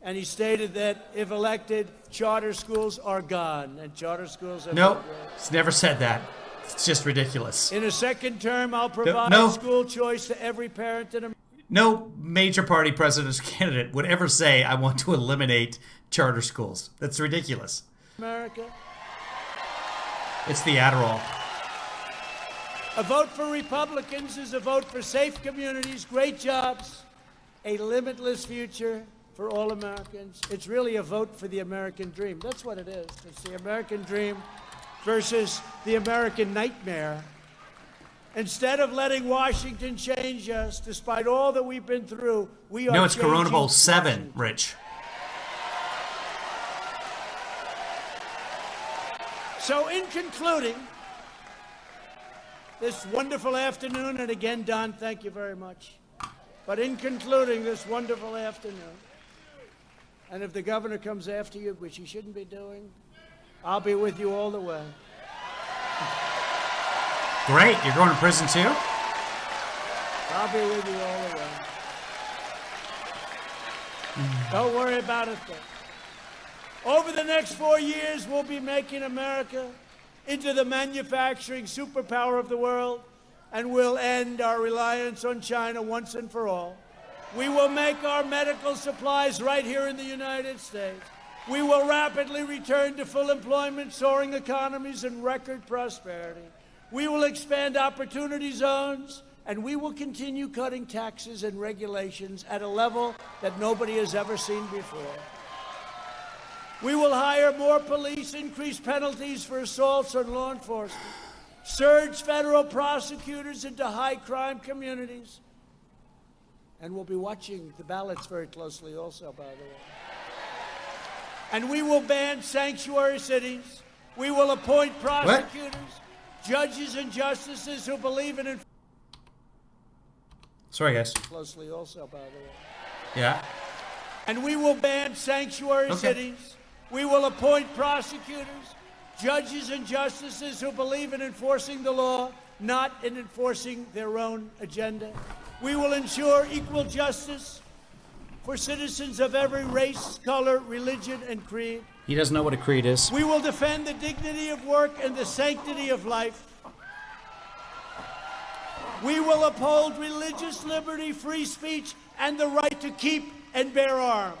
and he stated that if elected, charter schools are gone, and charter schools are No, no good. he's never said that. It's just ridiculous. In a second term, I'll provide no. school choice to every parent in America. No major party president's candidate would ever say, I want to eliminate charter schools. That's ridiculous. It's the Adderall. A vote for Republicans is a vote for safe communities, great jobs, a limitless future for all Americans. It's really a vote for the American dream. That's what it is. It's the American dream versus the American nightmare. Instead of letting Washington change us, despite all that we've been through, we are No, it's changing Corona Bowl 7, Washington. Rich. So in concluding this wonderful afternoon, and again, Don, thank you very much. But in concluding this wonderful afternoon, and if the governor comes after you, which he shouldn't be doing, I'll be with you all the way. Great. You're going to prison too? I'll be with you all the way. Don't worry about it, though. Over the next 4 years, we'll be making America into the manufacturing superpower of the world, and we'll end our reliance on China once and for all. We will make our medical supplies right here in the United States. We will rapidly return to full employment, soaring economies, and record prosperity. We will expand opportunity zones, and we will continue cutting taxes and regulations at a level that nobody has ever seen before. We will hire more police, increase penalties for assaults on law enforcement, surge federal prosecutors into high-crime communities, and we'll be watching the ballots very closely also, by the way. And we will ban sanctuary cities. We will appoint prosecutors, judges, and justices who believe in Sorry, guys. closely also, by the way. Yeah. And we will ban sanctuary cities. We will appoint prosecutors, judges, and justices who believe in enforcing the law, not in enforcing their own agenda. We will ensure equal justice for citizens of every race, color, religion, and creed. He doesn't know what a creed is. We will defend the dignity of work and the sanctity of life. We will uphold religious liberty, free speech, and the right to keep and bear arms.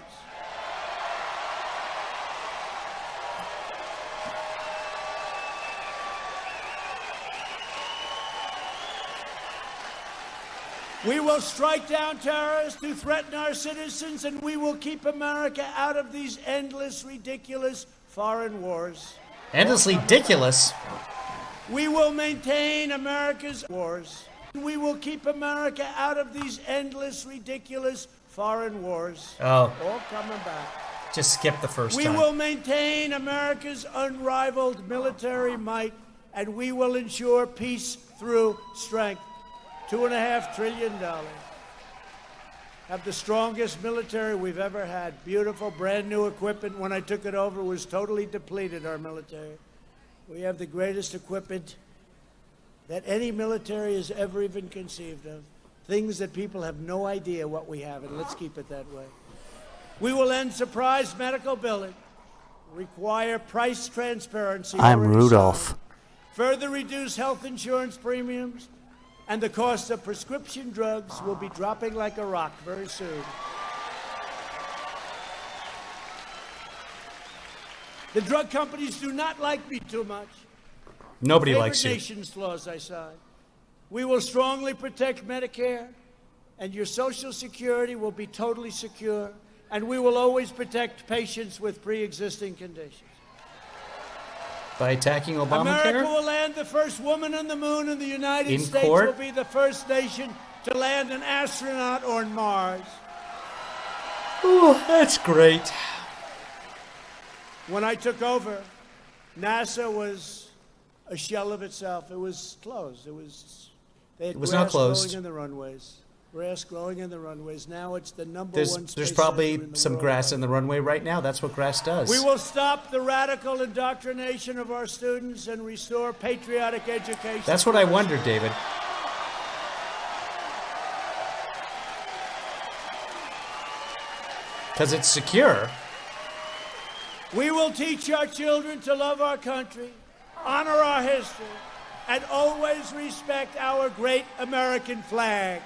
We will strike down terrorists who threaten our citizens, and we will keep America out of these endless, ridiculous foreign wars. Endlessly ridiculous. We will maintain America's wars. We will keep America out of these endless, ridiculous foreign wars. Oh, All coming back. just skip the first We time. will maintain America's unrivaled military might, and we will ensure peace through strength. $2.5 trillion. Have the strongest military we've ever had. Beautiful, brand new equipment. When I took it over, it was totally depleted, our military. We have the greatest equipment that any military has ever even conceived of. Things that people have no idea what we have, and let's keep it that way. We will end surprise medical billing, require price transparency. I'm already Rudolph. signed, further reduce health insurance premiums, and the cost of prescription drugs will be dropping like a rock very soon. The drug companies do not like me too much. Nobody Favored likes you. nations clause I signed. We will strongly protect Medicare, and your Social Security will be totally secure, and we will always protect patients with pre-existing conditions. By attacking America Obamacare? will land the first woman on the moon, and the United In States court? will be the first nation to land an astronaut on Mars. Oh, that's great. When I took over, NASA was a shell of itself. It was closed. They had It was not grass closed. growing in the runways. Grass growing in the runways. Now it's the number There's one space there's center probably in the some world. grass in the runway right now. That's what grass does. We will stop the radical indoctrination of our students and restore patriotic education. That's what I wondered, David. Because it's secure. We will teach our children to love our country, honor our history, and always respect our great American flag.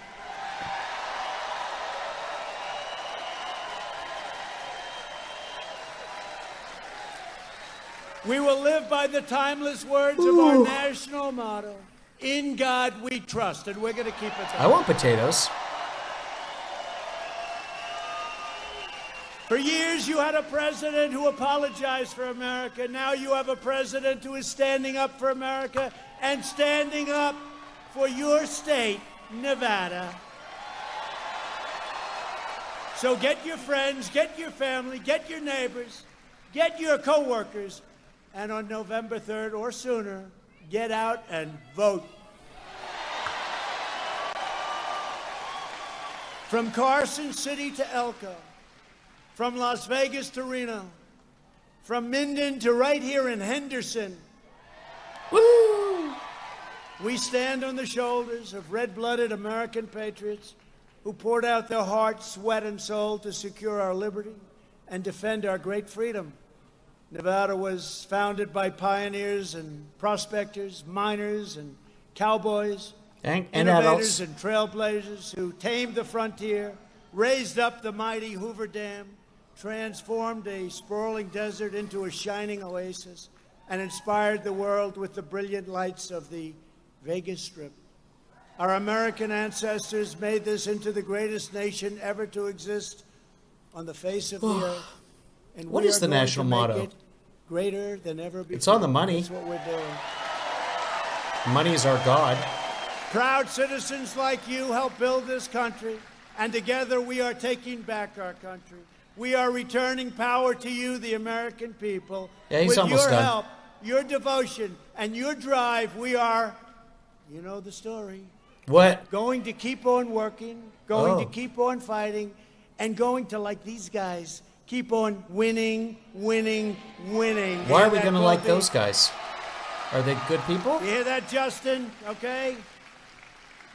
We will live by the timeless words of our national motto, "In God we trust," and we're going to keep it that I want potatoes. For years, you had a president who apologized for America. Now you have a president who is standing up for America and standing up for your state, Nevada. So get your friends, get your family, get your neighbors, get your coworkers, and on November 3rd or sooner, get out and vote. From Carson City to Elko, from Las Vegas to Reno, from Minden to right here in Henderson. Woo! We stand on the shoulders of red-blooded American patriots who poured out their heart, sweat, and soul to secure our liberty and defend our great freedom. Nevada was founded by pioneers and prospectors, miners and cowboys, And innovators adults. and trailblazers who tamed the frontier, raised up the mighty Hoover Dam, transformed a sprawling desert into a shining oasis, and inspired the world with the brilliant lights of the Vegas Strip. Our American ancestors made this into the greatest nation ever to exist on the face of the earth. And What we is are the going national to make motto? it greater than ever before. It's on the money. That's what we're doing. Money is our God. Proud citizens like you help build this country, and together we are taking back our country. We are returning power to you, the American people. Yeah, he's With almost your done. help, your devotion, and your drive, we are, you know the story, What? going to keep on working, going to Oh. keep on fighting, and going to, like these guys, keep on winning, winning, winning. Why Hear are we that, going to like Goldie? those guys? Are they good people? You hear that, Justin? Okay?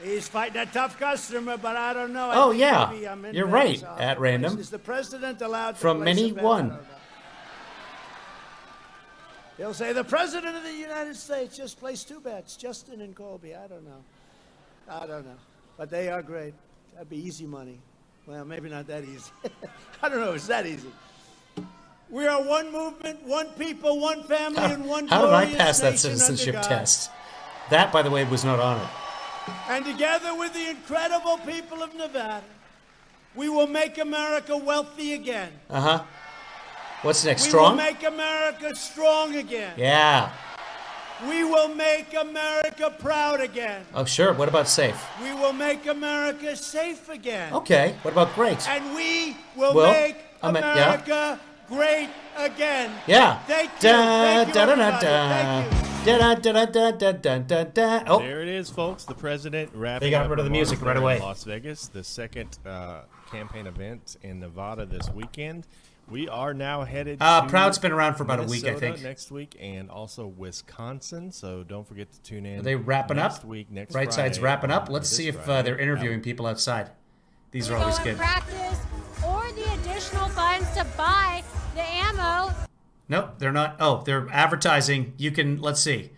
He's fighting a tough customer, but I don't know. I Oh, think yeah. maybe I'm in You're Ben's right, office. at random. Is the president allowed to From place many a bet? one. I don't know. He'll say, the president of the United States just placed 2 bets, Justin and Colby. I don't know. But they are great. That'd be easy money. Well, maybe not that easy. I don't know. It's that easy. We are one movement, one people, one family, and one How did I glorious pass that nation under citizenship God. test? That, by the way, was not on it. And together with the incredible people of Nevada, we will make America wealthy again. Uh-huh. What's next? We Strong? will make America strong again. Yeah. We will make America proud again. Oh, sure. What about safe? We will make America safe again. Okay. What about great? And we will Well, make yeah. America great again. Yeah. Thank you. Thank you, everybody. Thank you. Oh, There it is, folks. The president wrapping They got up rid of the remarks music right there in away. Las Vegas, the second campaign event in Nevada this weekend. We are now headed to Proud's been around for about a week, I Minnesota think. next week, and also Wisconsin. So don't forget to tune in. Are they wrapping next up? Week, next Right side's Friday, wrapping up. or Let's this see if Friday. they're interviewing people outside. These are always good. Practice or the additional funds to buy the ammo. Nope, they're not. Oh, they're advertising. You can, let's see.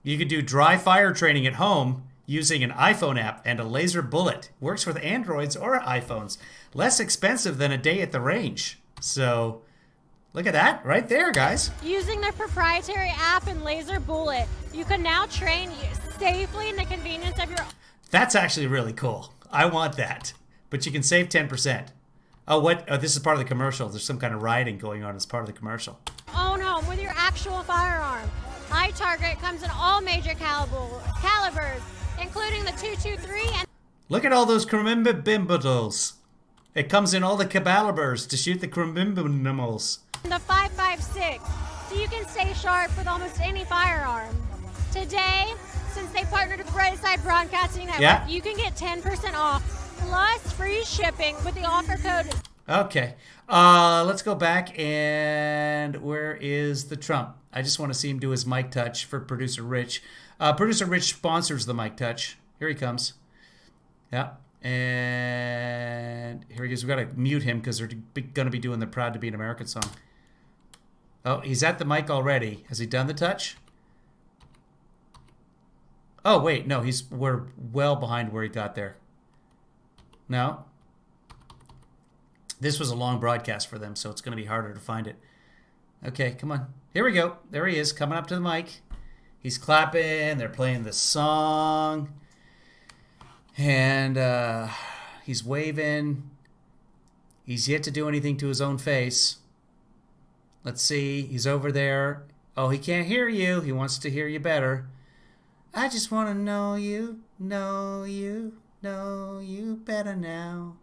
You can do dry fire training at home using an iPhone app and a laser bullet. Works with Androids or iPhones. Less expensive than a day at the range. So, look at that right there, guys. Using their proprietary app and laser bullet, you can now train safely in the convenience of your That's actually really cool. I want that. But you can save 10%. Oh, what? Oh, this is part of the commercial. There's some kind of rioting going on as part of the commercial. own home with your actual firearm. iTarget comes in all major calibers, including the .223 and Look at all those criminals. It comes in all the calibers to shoot the criminals. the .556, so you can stay sharp with almost any firearm. Today, since they partnered with Bright Side Broadcasting Network, Yeah. you can get 10% off plus free shipping with the offer code. Okay. Let's go back and where is the Trump? I just want to see him do his mic touch for Producer Rich. Producer Rich sponsors the mic touch. Here he comes. Yeah. And here he goes. We got to mute him because they're going to be doing the Proud to Be an American song. Oh, he's at the mic already. Has he done the touch? Oh, wait. No, we're well behind where he got there. No. This was a long broadcast for them, so it's going to be harder to find it. Okay, come on. Here we go. There he is, coming up to the mic. He's clapping. They're playing the song. And he's waving. He's yet to do anything to his own face. Let's see. He's over there. Oh, he can't hear you. He wants to hear you better. I just want to know you better now.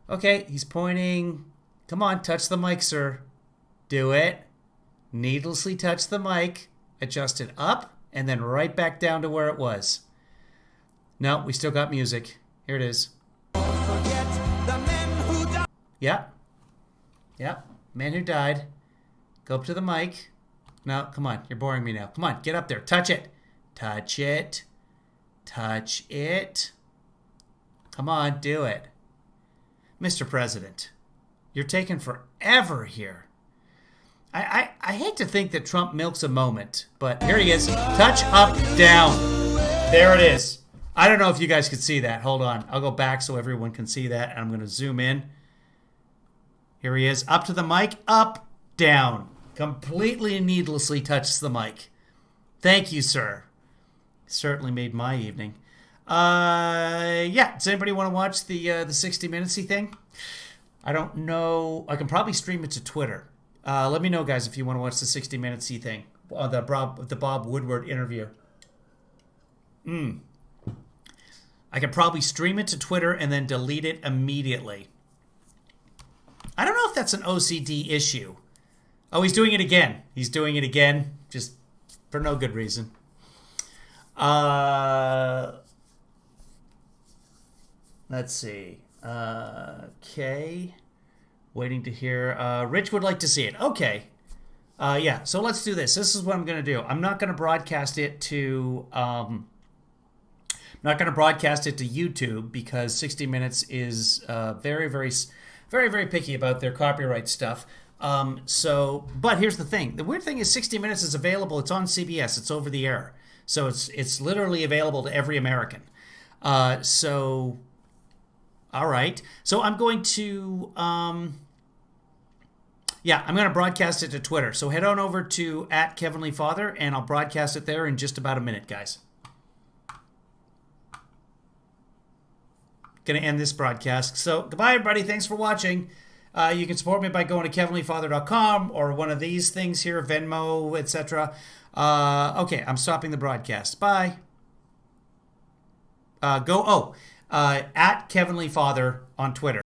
Okay, he's pointing. Come on, touch the mic, sir. Do it. Needlessly touch the mic. Adjust it up, and then right back down to where it was. No, we still got music. Here it is. Yeah. Yeah. Man who died. Go up to the mic. No, come on. You're boring me now. Come on, get up there. Touch it. Touch it. Touch it. Come on, do it. Mr. President, you're taking forever here. I hate to think that Trump milks a moment, but here he is. Touch up, down. There it is. I don't know if you guys could see that. Hold on. I'll go back so everyone can see that. And I'm going to zoom in. Here he is. Up to the mic. Up, down. Completely needlessly touches the mic. Thank you, sir. Certainly made my evening. Yeah. Does anybody want to watch the 60 Minutes-y thing? I don't know. I can probably stream it to Twitter. Let me know, guys, if you want to watch the 60 Minutes-y thing. The Bob Woodward interview. I could probably stream it to Twitter and then delete it immediately. I don't know if that's an OCD issue. Oh, he's doing it again. He's doing it again, just for no good reason. Let's see. Okay. Waiting to hear. Rich would like to see it. Okay. Yeah, so let's do this. This is what I'm going to do. I'm not going to broadcast it to... YouTube because 60 Minutes is very, very, very, very picky about their copyright stuff. But here's the thing. The weird thing is 60 Minutes is available. It's on CBS. It's over the air. So it's literally available to every American. All right. So I'm going to... I'm going to broadcast it to Twitter. So head on over to @KevinLeeFather, and I'll broadcast it there in just about a minute, guys. going to end this broadcast. So goodbye, everybody. Thanks for watching. You can support me by going to kevinleefather.com or one of these things here, Venmo, etc. Okay, I'm stopping the broadcast. Bye. At Kevin Lee Father on Twitter.